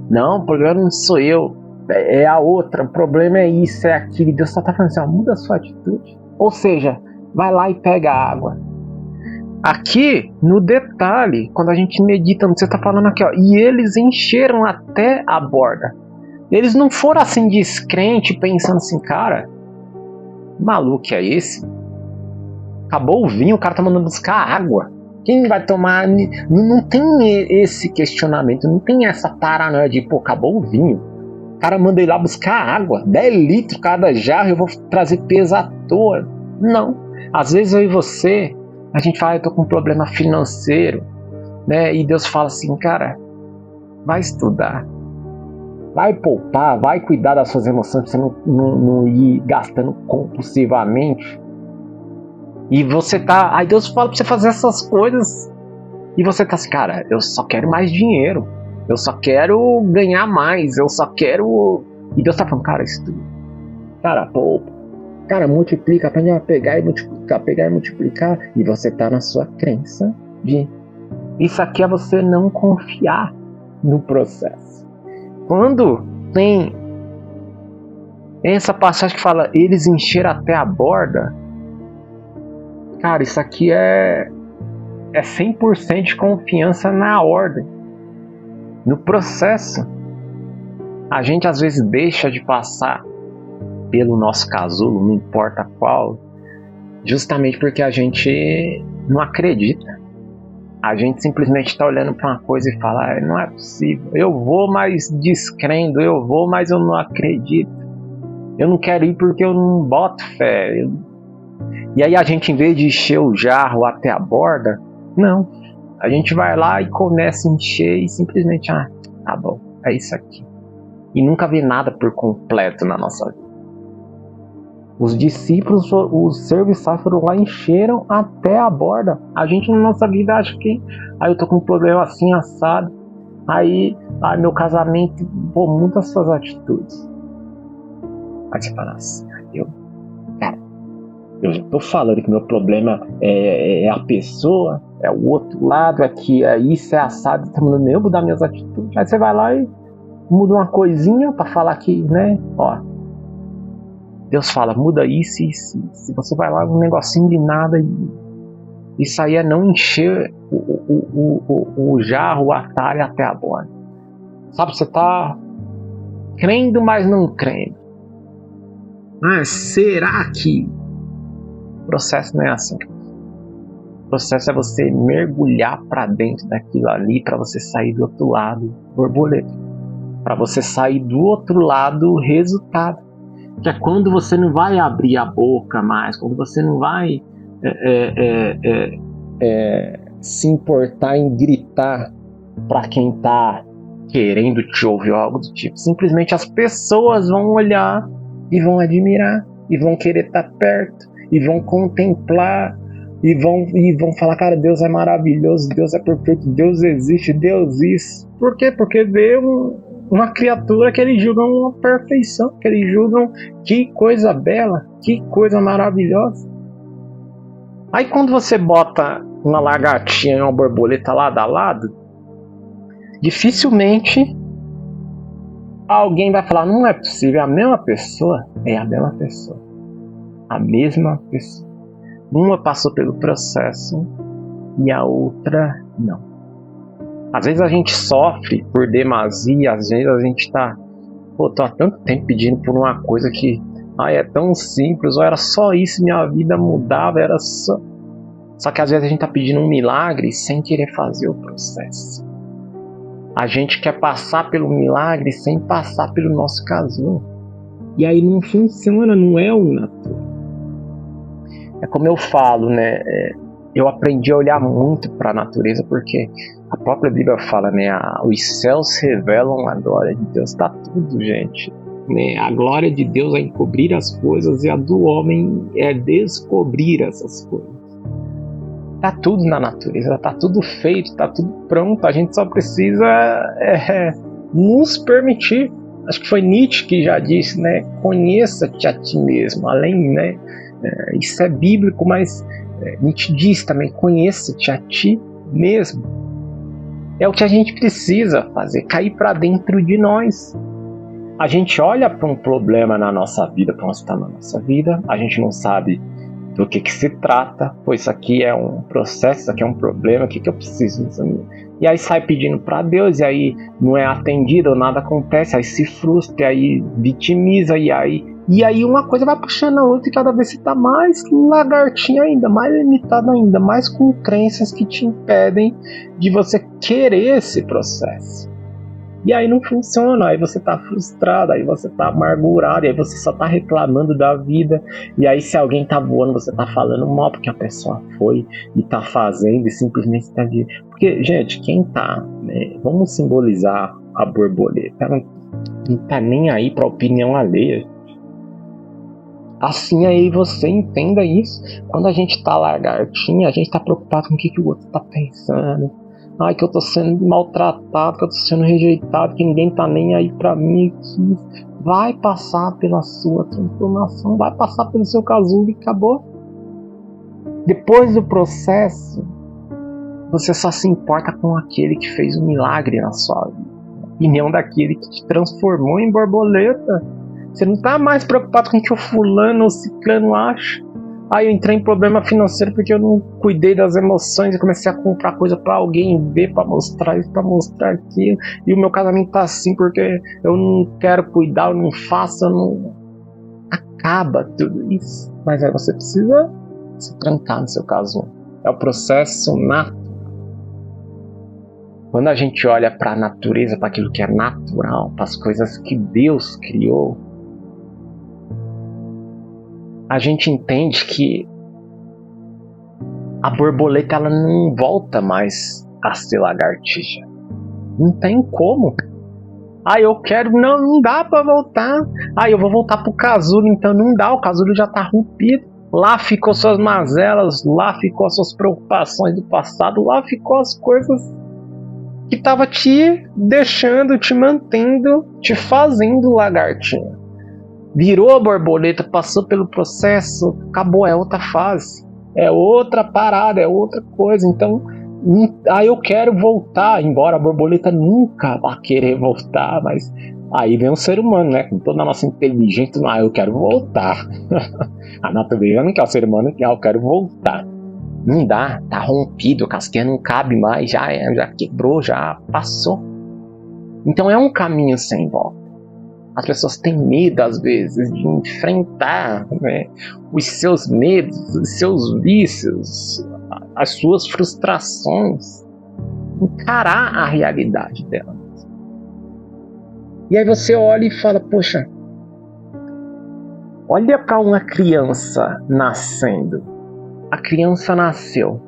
[SPEAKER 1] Não, o problema não sou eu, é a outra, o problema é isso, é aquilo. E Deus só tá falando assim, muda a sua atitude. Ou seja, vai lá e pega a água. Aqui, no detalhe, quando a gente medita, você tá falando aqui, e eles encheram até a borda. Eles não foram assim descrente, pensando assim, cara, maluco é esse? Acabou o vinho, o cara tá mandando buscar água. Quem vai tomar? Não tem esse questionamento, não tem essa paranoia de, acabou o vinho. O cara manda ir lá buscar água, 10 litros cada jarro, eu vou trazer peso à toa. Não. Às vezes eu e você, a gente fala, eu tô com um problema financeiro, né? E Deus fala assim, cara, vai estudar. Vai poupar, vai cuidar das suas emoções pra você não ir gastando compulsivamente. E você tá... Aí Deus fala pra você fazer essas coisas. E você tá assim, cara, eu só quero mais dinheiro. Eu só quero ganhar mais. Eu só quero... E Deus tá falando, cara, estuda. Cara, poupa. Cara, multiplica. Aprende a pegar e multiplicar. Pegar e multiplicar. E você tá na sua crença de... Isso aqui é você não confiar no processo. Quando tem essa passagem que fala, eles encheram até a borda... Cara, isso aqui é 100% de confiança na ordem, no processo. A gente às vezes deixa de passar pelo nosso casulo, não importa qual, justamente porque a gente não acredita. A gente simplesmente está olhando para uma coisa e fala, não é possível, eu vou, mas descrendo, eu vou, mas eu não acredito. Eu não quero ir porque eu não boto fé. E aí a gente, em vez de encher o jarro até a borda, não. A gente vai lá e começa a encher e simplesmente, tá bom, é isso aqui. E nunca vê nada por completo na nossa vida. Os discípulos, os serviçais foram lá e encheram até a borda. A gente na nossa vida acha que, eu tô com um problema assim, assado. Aí, meu casamento, muda as suas atitudes. Aí você fala assim, eu já tô falando que meu problema é a pessoa, é o outro lado, aqui é isso, é assado, tá mandando eu mudar minhas atitudes. Aí você vai lá e muda uma coisinha pra falar que, né, Deus fala, muda isso e isso. Se você vai lá, um negocinho de nada, isso aí é não encher o jarro, a talha até a borda. Sabe, você tá crendo, mas não crendo. Será que... O processo não é assim. O processo é você mergulhar para dentro daquilo ali para você sair do outro lado borboleta. Para você sair do outro lado resultado. Que é quando você não vai abrir a boca mais, quando você não vai se importar em gritar para quem tá querendo te ouvir ou algo do tipo. Simplesmente as pessoas vão olhar e vão admirar e vão querer estar perto e vão contemplar e vão falar, cara, Deus é maravilhoso, Deus é perfeito, Deus existe, Deus isso. Por quê? Porque vê uma criatura que eles julgam uma perfeição, que eles julgam que coisa bela, que coisa maravilhosa. Aí quando você bota uma lagartinha e uma borboleta lado a lado, dificilmente alguém vai falar, não é possível, é a mesma pessoa. É a mesma pessoa. A mesma pessoa. Uma passou pelo processo e a outra não. Às vezes a gente sofre por demasia, às vezes a gente tô há tanto tempo pedindo por uma coisa que é tão simples, ou era só isso, minha vida mudava, era só... Só que às vezes a gente tá pedindo um milagre sem querer fazer o processo. A gente quer passar pelo milagre sem passar pelo nosso casulo. E aí não funciona, não é o natural. É como eu falo, né? Eu aprendi a olhar muito para a natureza, porque a própria Bíblia fala, né? Os céus revelam a glória de Deus. Tá tudo, gente. Né? A glória de Deus é encobrir as coisas e a do homem é descobrir essas coisas. Tá tudo na natureza, tá tudo feito, tá tudo pronto. A gente só precisa nos permitir. Acho que foi Nietzsche que já disse, né? Conheça-te a ti mesmo. Além, né? Isso é bíblico, mas Nietzsche diz também, conheça-te a ti mesmo. É o que a gente precisa fazer, cair para dentro de nós. A gente olha para um problema na nossa vida, para uma situação na nossa vida, a gente não sabe do que se trata, pois isso aqui é um processo, isso aqui é um problema, o que eu preciso disso? E aí sai pedindo para Deus, e aí não é atendido, nada acontece, aí se frustra, aí vitimiza, e aí uma coisa vai puxando a outra, e cada vez você está mais lagartinho ainda, mais limitado ainda, mais com crenças que te impedem de você querer esse processo. E aí não funciona, aí você tá frustrado, aí você tá amargurado, aí você só tá reclamando da vida. E aí se alguém tá voando, você tá falando mal porque a pessoa foi e tá fazendo e simplesmente tá de... Porque, gente, quem tá, né, vamos simbolizar a borboleta, não tá nem aí pra opinião alheia. Assim aí você entenda isso. Quando a gente tá lagartinha, a gente tá preocupado com o que o outro tá pensando. Ai, que eu tô sendo maltratado, que eu tô sendo rejeitado, que ninguém tá nem aí pra mim. Que vai passar pela sua transformação, vai passar pelo seu casulo e acabou. Depois do processo, você só se importa com aquele que fez um milagre na sua vida. A opinião daquele que te transformou em borboleta. Você não tá mais preocupado com o que o fulano ou o ciclano acha. Eu entrei em problema financeiro porque eu não cuidei das emoções e comecei a comprar coisa pra alguém ver, pra mostrar isso, pra mostrar aquilo. E o meu casamento tá assim porque eu não quero cuidar, eu não faço, eu não... Acaba tudo isso. Mas aí você precisa se trancar no seu caso. É o processo natural. Quando a gente olha pra natureza, para aquilo que é natural, para as coisas que Deus criou, a gente entende que a borboleta ela não volta mais a ser lagartixa. Não tem como. Eu quero... Não dá pra voltar. Eu vou voltar pro casulo, então não dá. O casulo já tá rompido. Lá ficou suas mazelas, lá ficou as suas preocupações do passado, lá ficou as coisas que tava te deixando, te mantendo, te fazendo lagartinha. Virou a borboleta, passou pelo processo, acabou, é outra fase, é outra parada, é outra coisa. Então, eu quero voltar, embora a borboleta nunca vá querer voltar, mas aí vem um ser humano, né, com toda a nossa inteligência, eu quero voltar. A natureza não quer, o ser humano quer, eu quero voltar. Não dá, tá rompido, a casquinha não cabe mais, já quebrou, já passou. Então é um caminho sem volta. As pessoas têm medo, às vezes, de enfrentar, né, os seus medos, os seus vícios, as suas frustrações, encarar a realidade delas. E aí você olha e fala, poxa, olha para uma criança nascendo. A criança nasceu.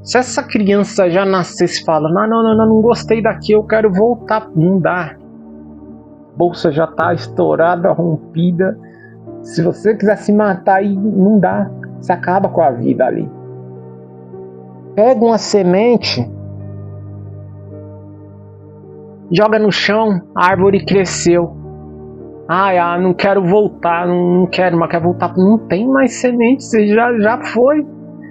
[SPEAKER 1] Se essa criança já nascesse e fala, não gostei daqui, eu quero voltar, não dá. A bolsa já está estourada, rompida. Se você quiser se matar, aí não dá. Você acaba com a vida ali. Pega uma semente, joga no chão, a árvore cresceu. Não quero voltar, não quero, mas quero voltar. Não tem mais semente, você já foi.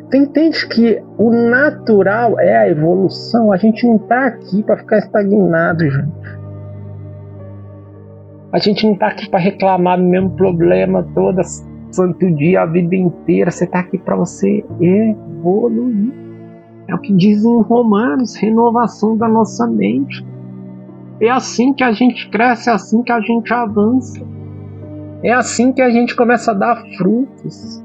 [SPEAKER 1] Você entende que o natural é a evolução? A gente não está aqui para ficar estagnado, gente. A gente não tá aqui para reclamar do mesmo problema todo santo dia, a vida inteira. Você tá aqui para você evoluir. É o que diz em Romanos, renovação da nossa mente. É assim que a gente cresce, é assim que a gente avança. É assim que a gente começa a dar frutos.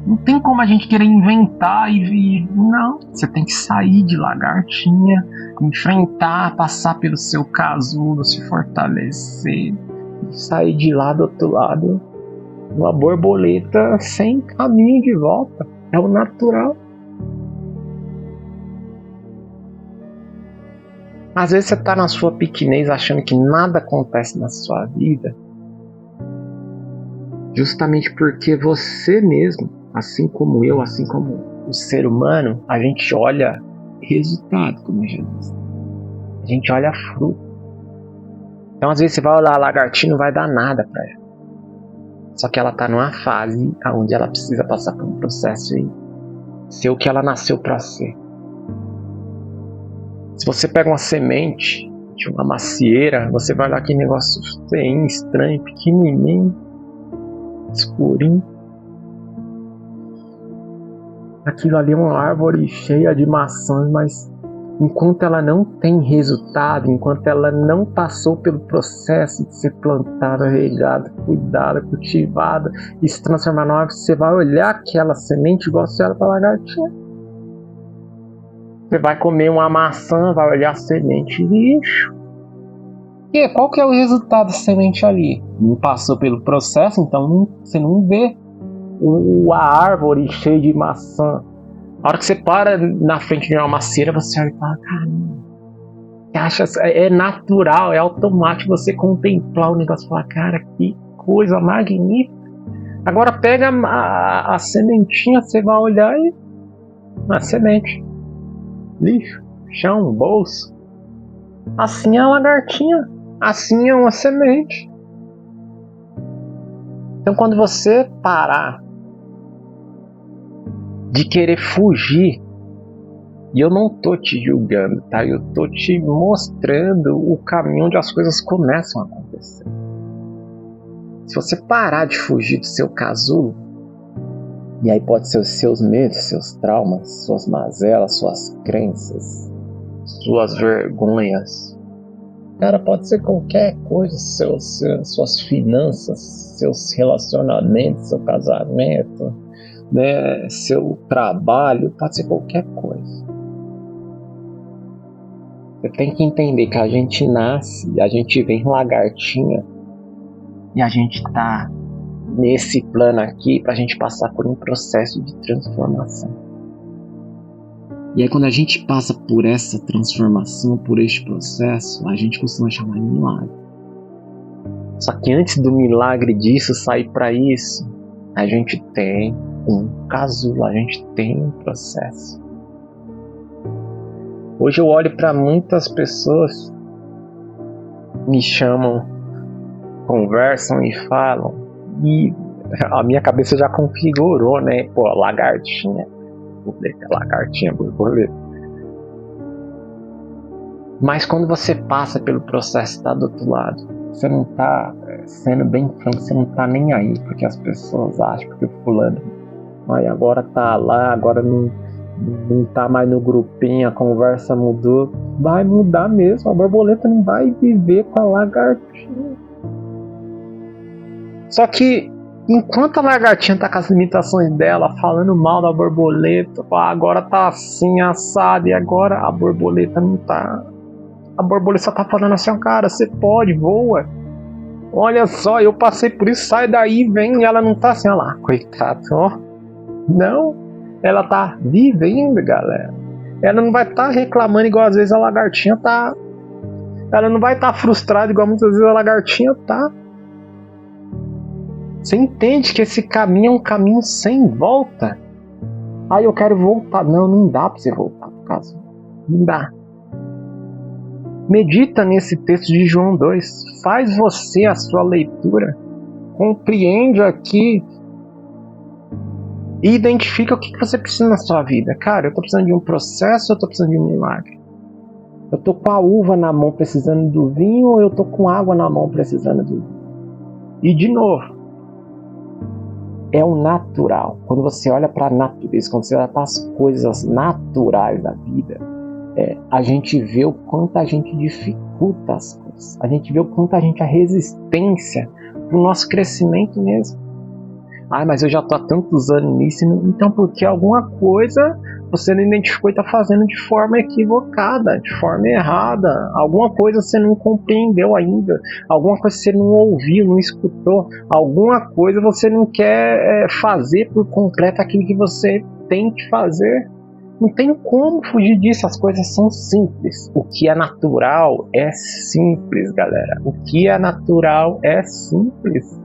[SPEAKER 1] Não tem como a gente querer inventar e vir. Não, você tem que sair de lagartinha, enfrentar, passar pelo seu casulo, se fortalecer, e sair de lá do outro lado, uma borboleta sem caminho de volta. É o natural. Às vezes você tá na sua pequenez achando que nada acontece na sua vida, justamente porque você mesmo, assim como eu, assim como o ser humano, a gente olha resultado, como eu já disse. A gente olha fruto. Então às vezes você vai olhar a lagartinha, não vai dar nada para ela. Só que ela tá numa fase onde ela precisa passar por um processo e ser o que ela nasceu para ser. Se você pega uma semente de uma macieira, você vai olhar aquele negócio feio, estranho, pequenininho, escurinho. Aquilo ali é uma árvore cheia de maçãs, mas enquanto ela não tem resultado, enquanto ela não passou pelo processo de ser plantada, regada, cuidada, cultivada e se transformar numa árvore, você vai olhar aquela semente igual se ela para lagartinha. Você vai comer uma maçã, vai olhar a semente, lixo. E qual que é o resultado da semente ali? Não passou pelo processo, então você não vê a árvore cheia de maçã. A hora que você para na frente de uma macieira, você olha e fala, caramba, é natural, é automático você contemplar o negócio e falar, cara, que coisa magnífica. Agora pega a sementinha, você vai olhar e a semente. Lixo, chão, bolso. Assim é a lagartinha, assim é uma semente. Então quando você parar de querer fugir, e eu não tô te julgando, tá? Eu tô te mostrando o caminho onde as coisas começam a acontecer. Se você parar de fugir do seu casulo, e aí pode ser os seus medos, seus traumas, suas mazelas, suas crenças, suas vergonhas. Cara, pode ser qualquer coisa, suas finanças, seus relacionamentos, seu casamento, né, seu trabalho, pode ser qualquer coisa. Você tem que entender que a gente nasce, a gente vem lagartinha e a gente tá nesse plano aqui pra gente passar por um processo de transformação. E aí quando a gente passa por essa transformação, por este processo, a gente costuma chamar de milagre. Só que antes do milagre disso sair para isso, a gente tem um casulo, a gente tem um processo. Hoje eu olho para muitas pessoas, me chamam, conversam e falam, e a minha cabeça já configurou, né? Pô, lagartinha, borboleta. Mas quando você passa pelo processo e tá do outro lado, você não tá, sendo bem franco, você não tá nem aí, porque as pessoas acham que o fulano agora tá lá, agora não tá mais no grupinho, a conversa mudou. Vai mudar mesmo, a borboleta não vai viver com a lagartinha. Só que enquanto a lagartinha tá com as limitações dela, falando mal da borboleta, agora tá assim, assado, e agora a borboleta não tá. A borboleta só tá falando assim, cara, você pode, voa. Olha só, eu passei por isso, sai daí, vem, e ela não tá assim, olha lá, coitado, ó. Não, ela tá vivendo, galera. Ela não vai estar reclamando igual às vezes a lagartinha tá. Ela não vai estar frustrada igual muitas vezes a lagartinha tá. Você entende que esse caminho é um caminho sem volta? Ah, eu quero voltar. Não dá pra você voltar pro caso. Não dá. Medita nesse texto de João 2. Faz você a sua leitura. Compreende aqui. E identifica o que você precisa na sua vida. Cara, eu tô precisando de um processo, eu tô precisando de um milagre. Eu tô com a uva na mão precisando do vinho ou eu tô com água na mão precisando do vinho? E de novo, é o natural. Quando você olha para a natureza, quando você olha para as coisas naturais da vida, a gente vê o quanto a gente dificulta as coisas. A gente vê o quanto a gente a resistência para o nosso crescimento mesmo. Mas eu já estou há tantos anos nisso. Então, porque alguma coisa você não identificou e está fazendo de forma equivocada, de forma errada. Alguma coisa você não compreendeu ainda. Alguma coisa você não ouviu, não escutou. Alguma coisa você não quer fazer por completo aquilo que você tem que fazer. Não tem como fugir disso, as coisas são simples. O que é natural é simples, galera. O que é natural é simples.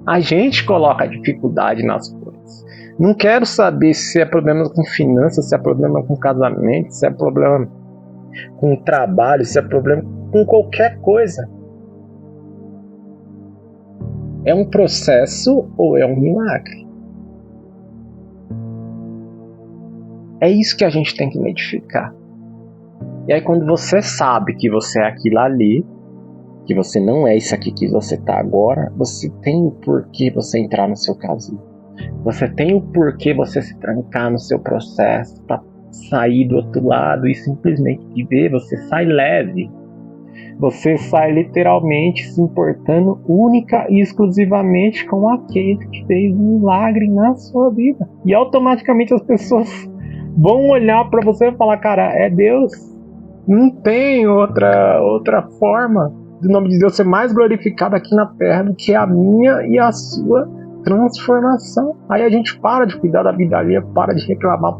[SPEAKER 1] A gente coloca dificuldade nas coisas. Não quero saber se é problema com finanças, se é problema com casamento, se é problema com trabalho, se é problema com qualquer coisa. É um processo ou é um milagre? É isso que a gente tem que identificar. E aí quando você sabe que você é aquilo ali, que você não é isso aqui que você está agora, você tem o porquê você entrar no seu casulo. Você tem o porquê você se trancar no seu processo para sair do outro lado e simplesmente viver. Você sai leve. Você sai literalmente se importando única e exclusivamente com aquele que fez um milagre na sua vida. E automaticamente as pessoas vão olhar para você e falar, cara, é Deus. Não tem outra forma do nome de Deus ser mais glorificado aqui na terra do que a minha e a sua transformação. Aí a gente para de cuidar da vida alheia, para de reclamar,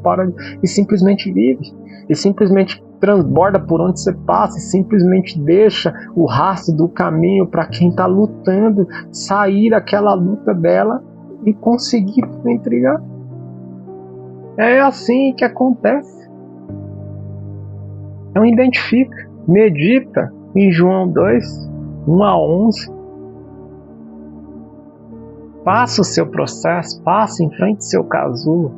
[SPEAKER 1] e simplesmente vive. E simplesmente transborda por onde você passa, e simplesmente deixa o rastro do caminho para quem está lutando sair daquela luta dela e conseguir entregar. É assim que acontece. Então identifica, medita em João 2, 1 a 11. Faça o seu processo, passe em frente ao seu casulo.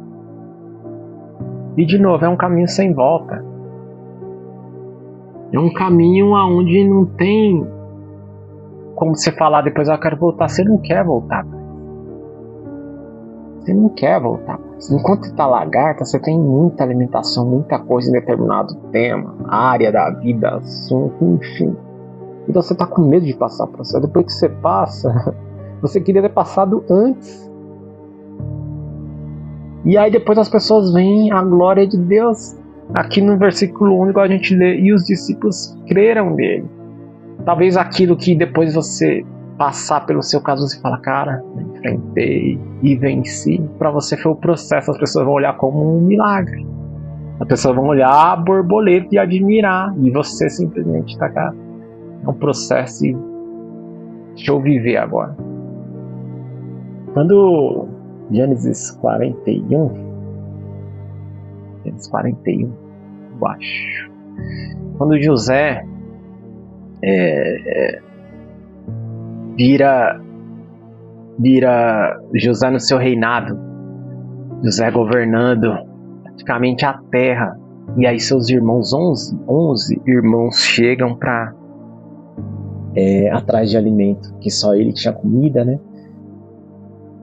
[SPEAKER 1] E de novo, é um caminho sem volta. É um caminho onde não tem como você falar depois, eu quero voltar. Você não quer voltar. Você não quer voltar. Enquanto está lagarta, você tem muita alimentação, muita coisa em determinado tema, área da vida, assunto, enfim. Então você está com medo de passar o processo. Depois que você passa, você queria ter passado antes. E aí depois as pessoas veem a glória de Deus. Aqui no versículo 1, igual a gente lê, e os discípulos creram nele. Talvez aquilo que depois você passar pelo seu caso, você fala, cara, enfrentei e venci. Para você foi o processo, as pessoas vão olhar como um milagre. As pessoas vão olhar a borboleta e admirar. E você simplesmente está cá. É um processo e deixa eu viver agora. Quando Gênesis 41, eu acho. Quando José vira José no seu reinado, José governando praticamente a terra, e aí seus irmãos, 11 irmãos chegam para atrás de alimento, que só ele tinha comida, né?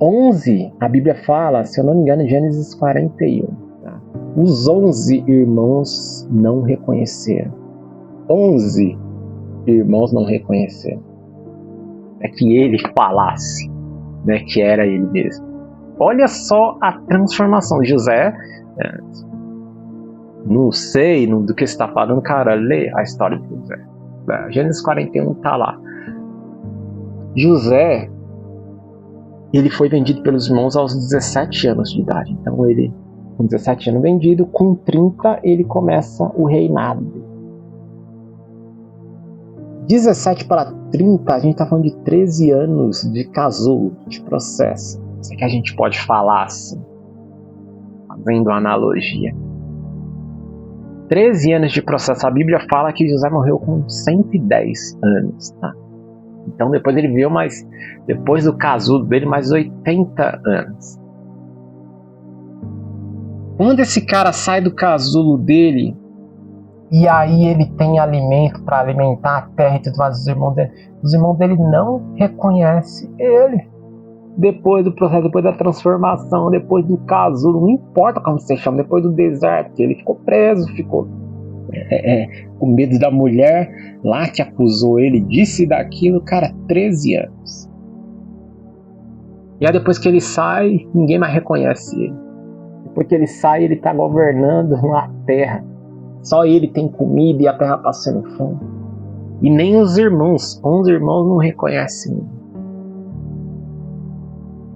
[SPEAKER 1] 11, a Bíblia fala, se eu não me engano, Gênesis 41. Tá? Os 11 irmãos não reconheceram. 11 irmãos não reconheceram. É que ele falasse, né, que era ele mesmo. Olha só a transformação. José, não sei do que você está falando, cara, lê a história de José. Gênesis 41 está lá. José, ele foi vendido pelos irmãos aos 17 anos de idade. Então ele, com 17 anos vendido, com 30 ele começa o reinado. 17 para 30, a gente está falando de 13 anos de casulo, de processo. Isso é que a gente pode falar assim, fazendo uma analogia. 13 anos de processo. A Bíblia fala que José morreu com 110 anos, tá? Então depois ele viveu depois do casulo dele, mais 80 anos. Quando esse cara sai do casulo dele, E aí ele tem alimento para alimentar a terra e tudo mais. Os irmãos dele não reconhecem ele. Depois do processo, depois da transformação, depois do casulo, não importa como você chama, depois do deserto, ele ficou preso, ficou com medo da mulher lá que acusou ele, disse daquilo, cara, 13 anos. E aí depois que ele sai, ninguém mais reconhece ele. Depois que ele sai, ele tá governando a terra. Só ele tem comida e a terra passando fome. E nem os irmãos não reconhecem.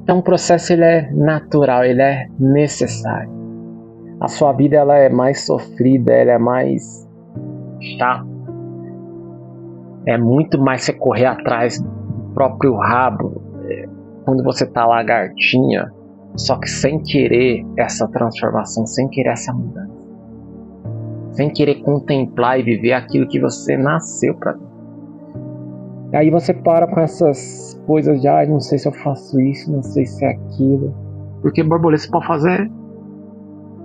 [SPEAKER 1] Então o processo ele é natural, ele é necessário. A sua vida ela é mais sofrida, ela é mais chata. É muito mais você correr atrás do próprio rabo quando você tá lagartinha, só que sem querer essa transformação, sem querer essa mudança. Sem querer contemplar e viver aquilo que você nasceu para ver. E aí você para com essas coisas de não sei se eu faço isso, não sei se é aquilo. Porque borboleta você pode fazer.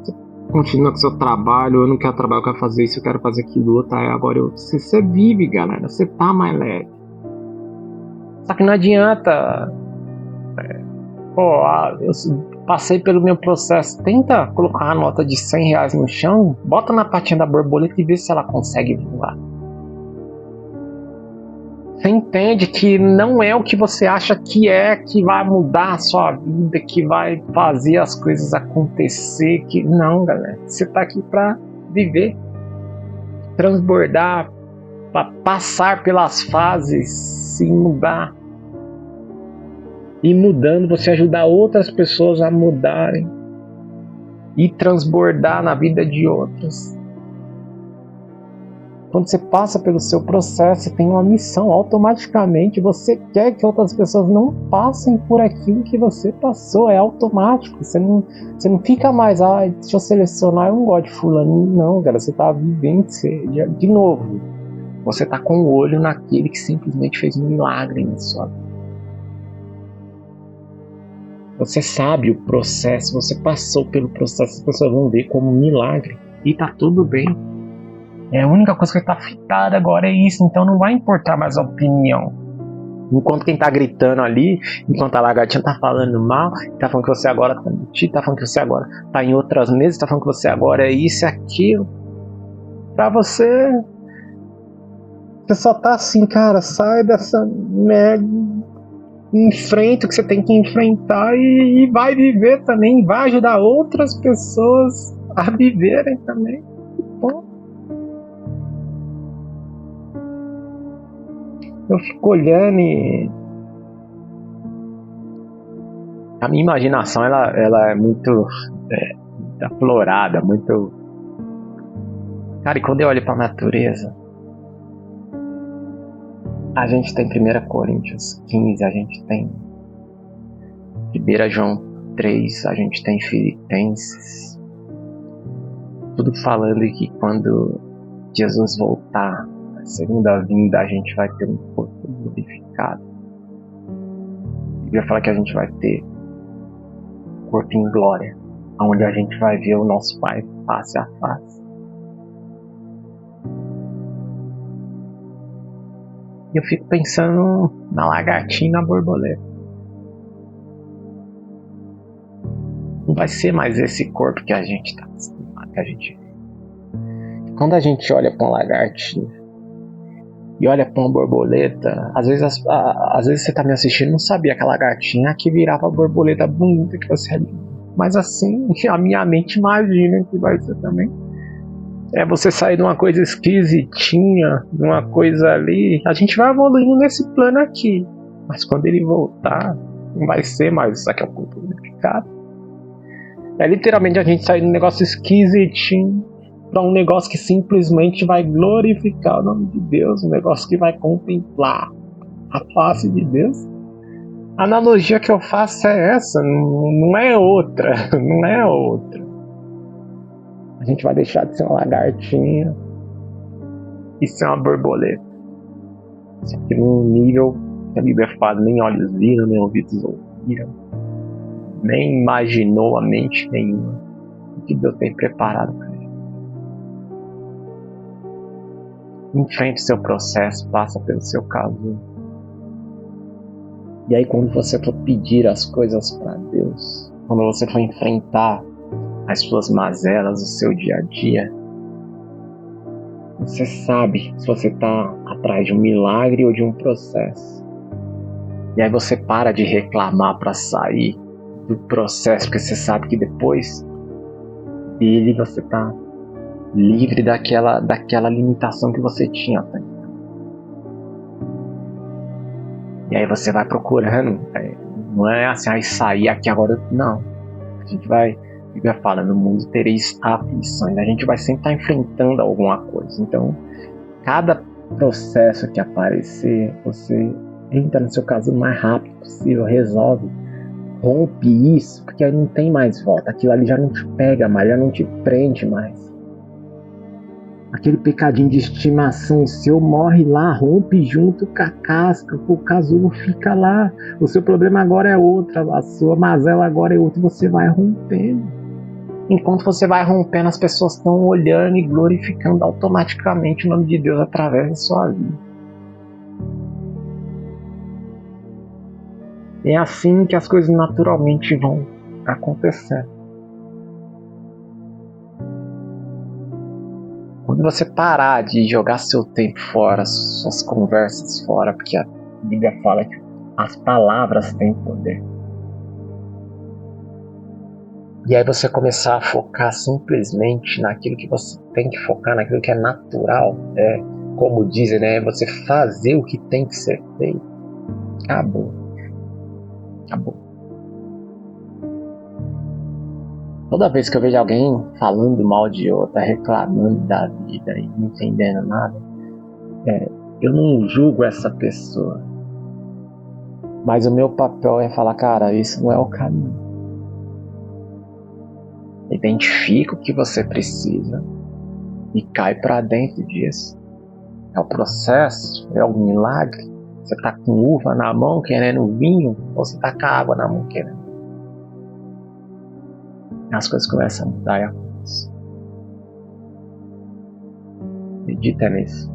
[SPEAKER 1] Você continua com o seu trabalho, eu não quero trabalhar, eu quero fazer isso, eu quero fazer aquilo outro. Agora você vive, galera, você tá mais leve. Só que não adianta. Eu passei pelo meu processo. Tenta colocar uma nota de R$100 no chão, bota na patinha da borboleta e vê se ela consegue voar. Você entende que não é o que você acha que vai mudar a sua vida, que vai fazer as coisas acontecer, que não, galera. Você tá aqui para viver, transbordar, para passar pelas fases, se mudar. E mudando, você ajudar outras pessoas a mudarem e transbordar na vida de outras. Quando você passa pelo seu processo, você tem uma missão. Automaticamente você quer que outras pessoas não passem por aquilo que você passou. É automático. Você não fica mais, deixa eu selecionar, eu não gosto de fulano. Não, cara, você está vivendo. De novo, você está com o olho naquele que simplesmente fez um milagre na sua vida. Você sabe o processo, você passou pelo processo, as pessoas vão ver como um milagre. E tá tudo bem. A única coisa que está fitada agora é isso, então não vai importar mais a opinião. Enquanto quem está gritando ali, enquanto a lagartinha está falando mal, está falando que você agora está metido, está falando que você agora está em outras mesas, está falando que você agora é isso e aquilo. Pra você só tá assim, cara, sai dessa merda, enfrenta o que você tem que enfrentar e vai viver também, vai ajudar outras pessoas a viverem também. Bom. Eu fico olhando e a minha imaginação ela é muito aflorada, muito. Cara, e quando eu olho pra natureza, a gente tem 1 Coríntios 15, a gente tem 1 João 3, a gente tem Filipenses, tudo falando que quando Jesus voltar, a segunda vinda, a gente vai ter um corpo glorificado. A Bíblia fala que a gente vai ter um corpo em glória, onde a gente vai ver o nosso Pai face a face. E eu fico pensando na lagartinha e na borboleta. Não vai ser mais esse corpo que a gente está acostumado, que a gente vê. Quando a gente olha para uma lagartinha e olha para uma borboleta, às vezes você está me assistindo e não sabia que a lagartinha que virava a borboleta bonita que você ali. Mas assim, a minha mente imagina que vai ser também. Você sair de uma coisa esquisitinha, de uma coisa ali. A gente vai evoluindo nesse plano aqui. Mas quando ele voltar, não vai ser mais isso aqui é um corpo glorificado. É literalmente a gente sair de um negócio esquisitinho para um negócio que simplesmente vai glorificar o nome de Deus. Um negócio que vai contemplar a face de Deus. A analogia que eu faço é essa, não é outra. Não é outra. A gente vai deixar de ser uma lagartinha e ser uma borboleta. Só que num nível que a Bíblia fala, nem olhos viram, nem ouvidos ouviram, nem imaginou a mente nenhuma o que Deus tem preparado para ele. enfrente o seu processo, passa pelo seu casulo. E aí quando você for pedir as coisas para Deus, quando você for enfrentar as suas mazelas, o seu dia a dia, você sabe se você está atrás de um milagre ou de um processo. E aí você para de reclamar para sair do processo, porque você sabe que depois dele você está livre daquela limitação que você tinha. Tá? E aí você vai procurando, não é assim, sair aqui agora, não. A gente vai falando, no mundo tereis aflições, a gente vai sempre estar enfrentando alguma coisa. Então, cada processo que aparecer, você entra no seu caso o mais rápido possível, resolve, rompe isso, porque aí não tem mais volta, aquilo ali já não te pega mais, já não te prende mais. Aquele pecadinho de estimação seu morre lá, rompe junto com a casca, o casulo fica lá. O seu problema agora é outro, a sua mazela agora é outra, você vai rompendo. Enquanto você vai rompendo, as pessoas estão olhando e glorificando automaticamente o nome de Deus através da sua vida. É assim que as coisas naturalmente vão acontecer. Quando você parar de jogar seu tempo fora, suas conversas fora, porque a Bíblia fala que as palavras têm poder. E aí você começar a focar simplesmente naquilo que você tem que focar, naquilo que é natural, como dizem, né? Você fazer o que tem que ser feito. Acabou. Toda vez que eu vejo alguém falando mal de outra, reclamando da vida e não entendendo nada, eu não julgo essa pessoa. Mas o meu papel é falar, cara, isso não é o caminho. Identifica o que você precisa e cai para dentro disso. É o processo, é o milagre. Você tá com uva na mão querendo vinho, ou você tá com a água na mão querendo? As coisas começam a mudar e acontecer. Acredita nisso.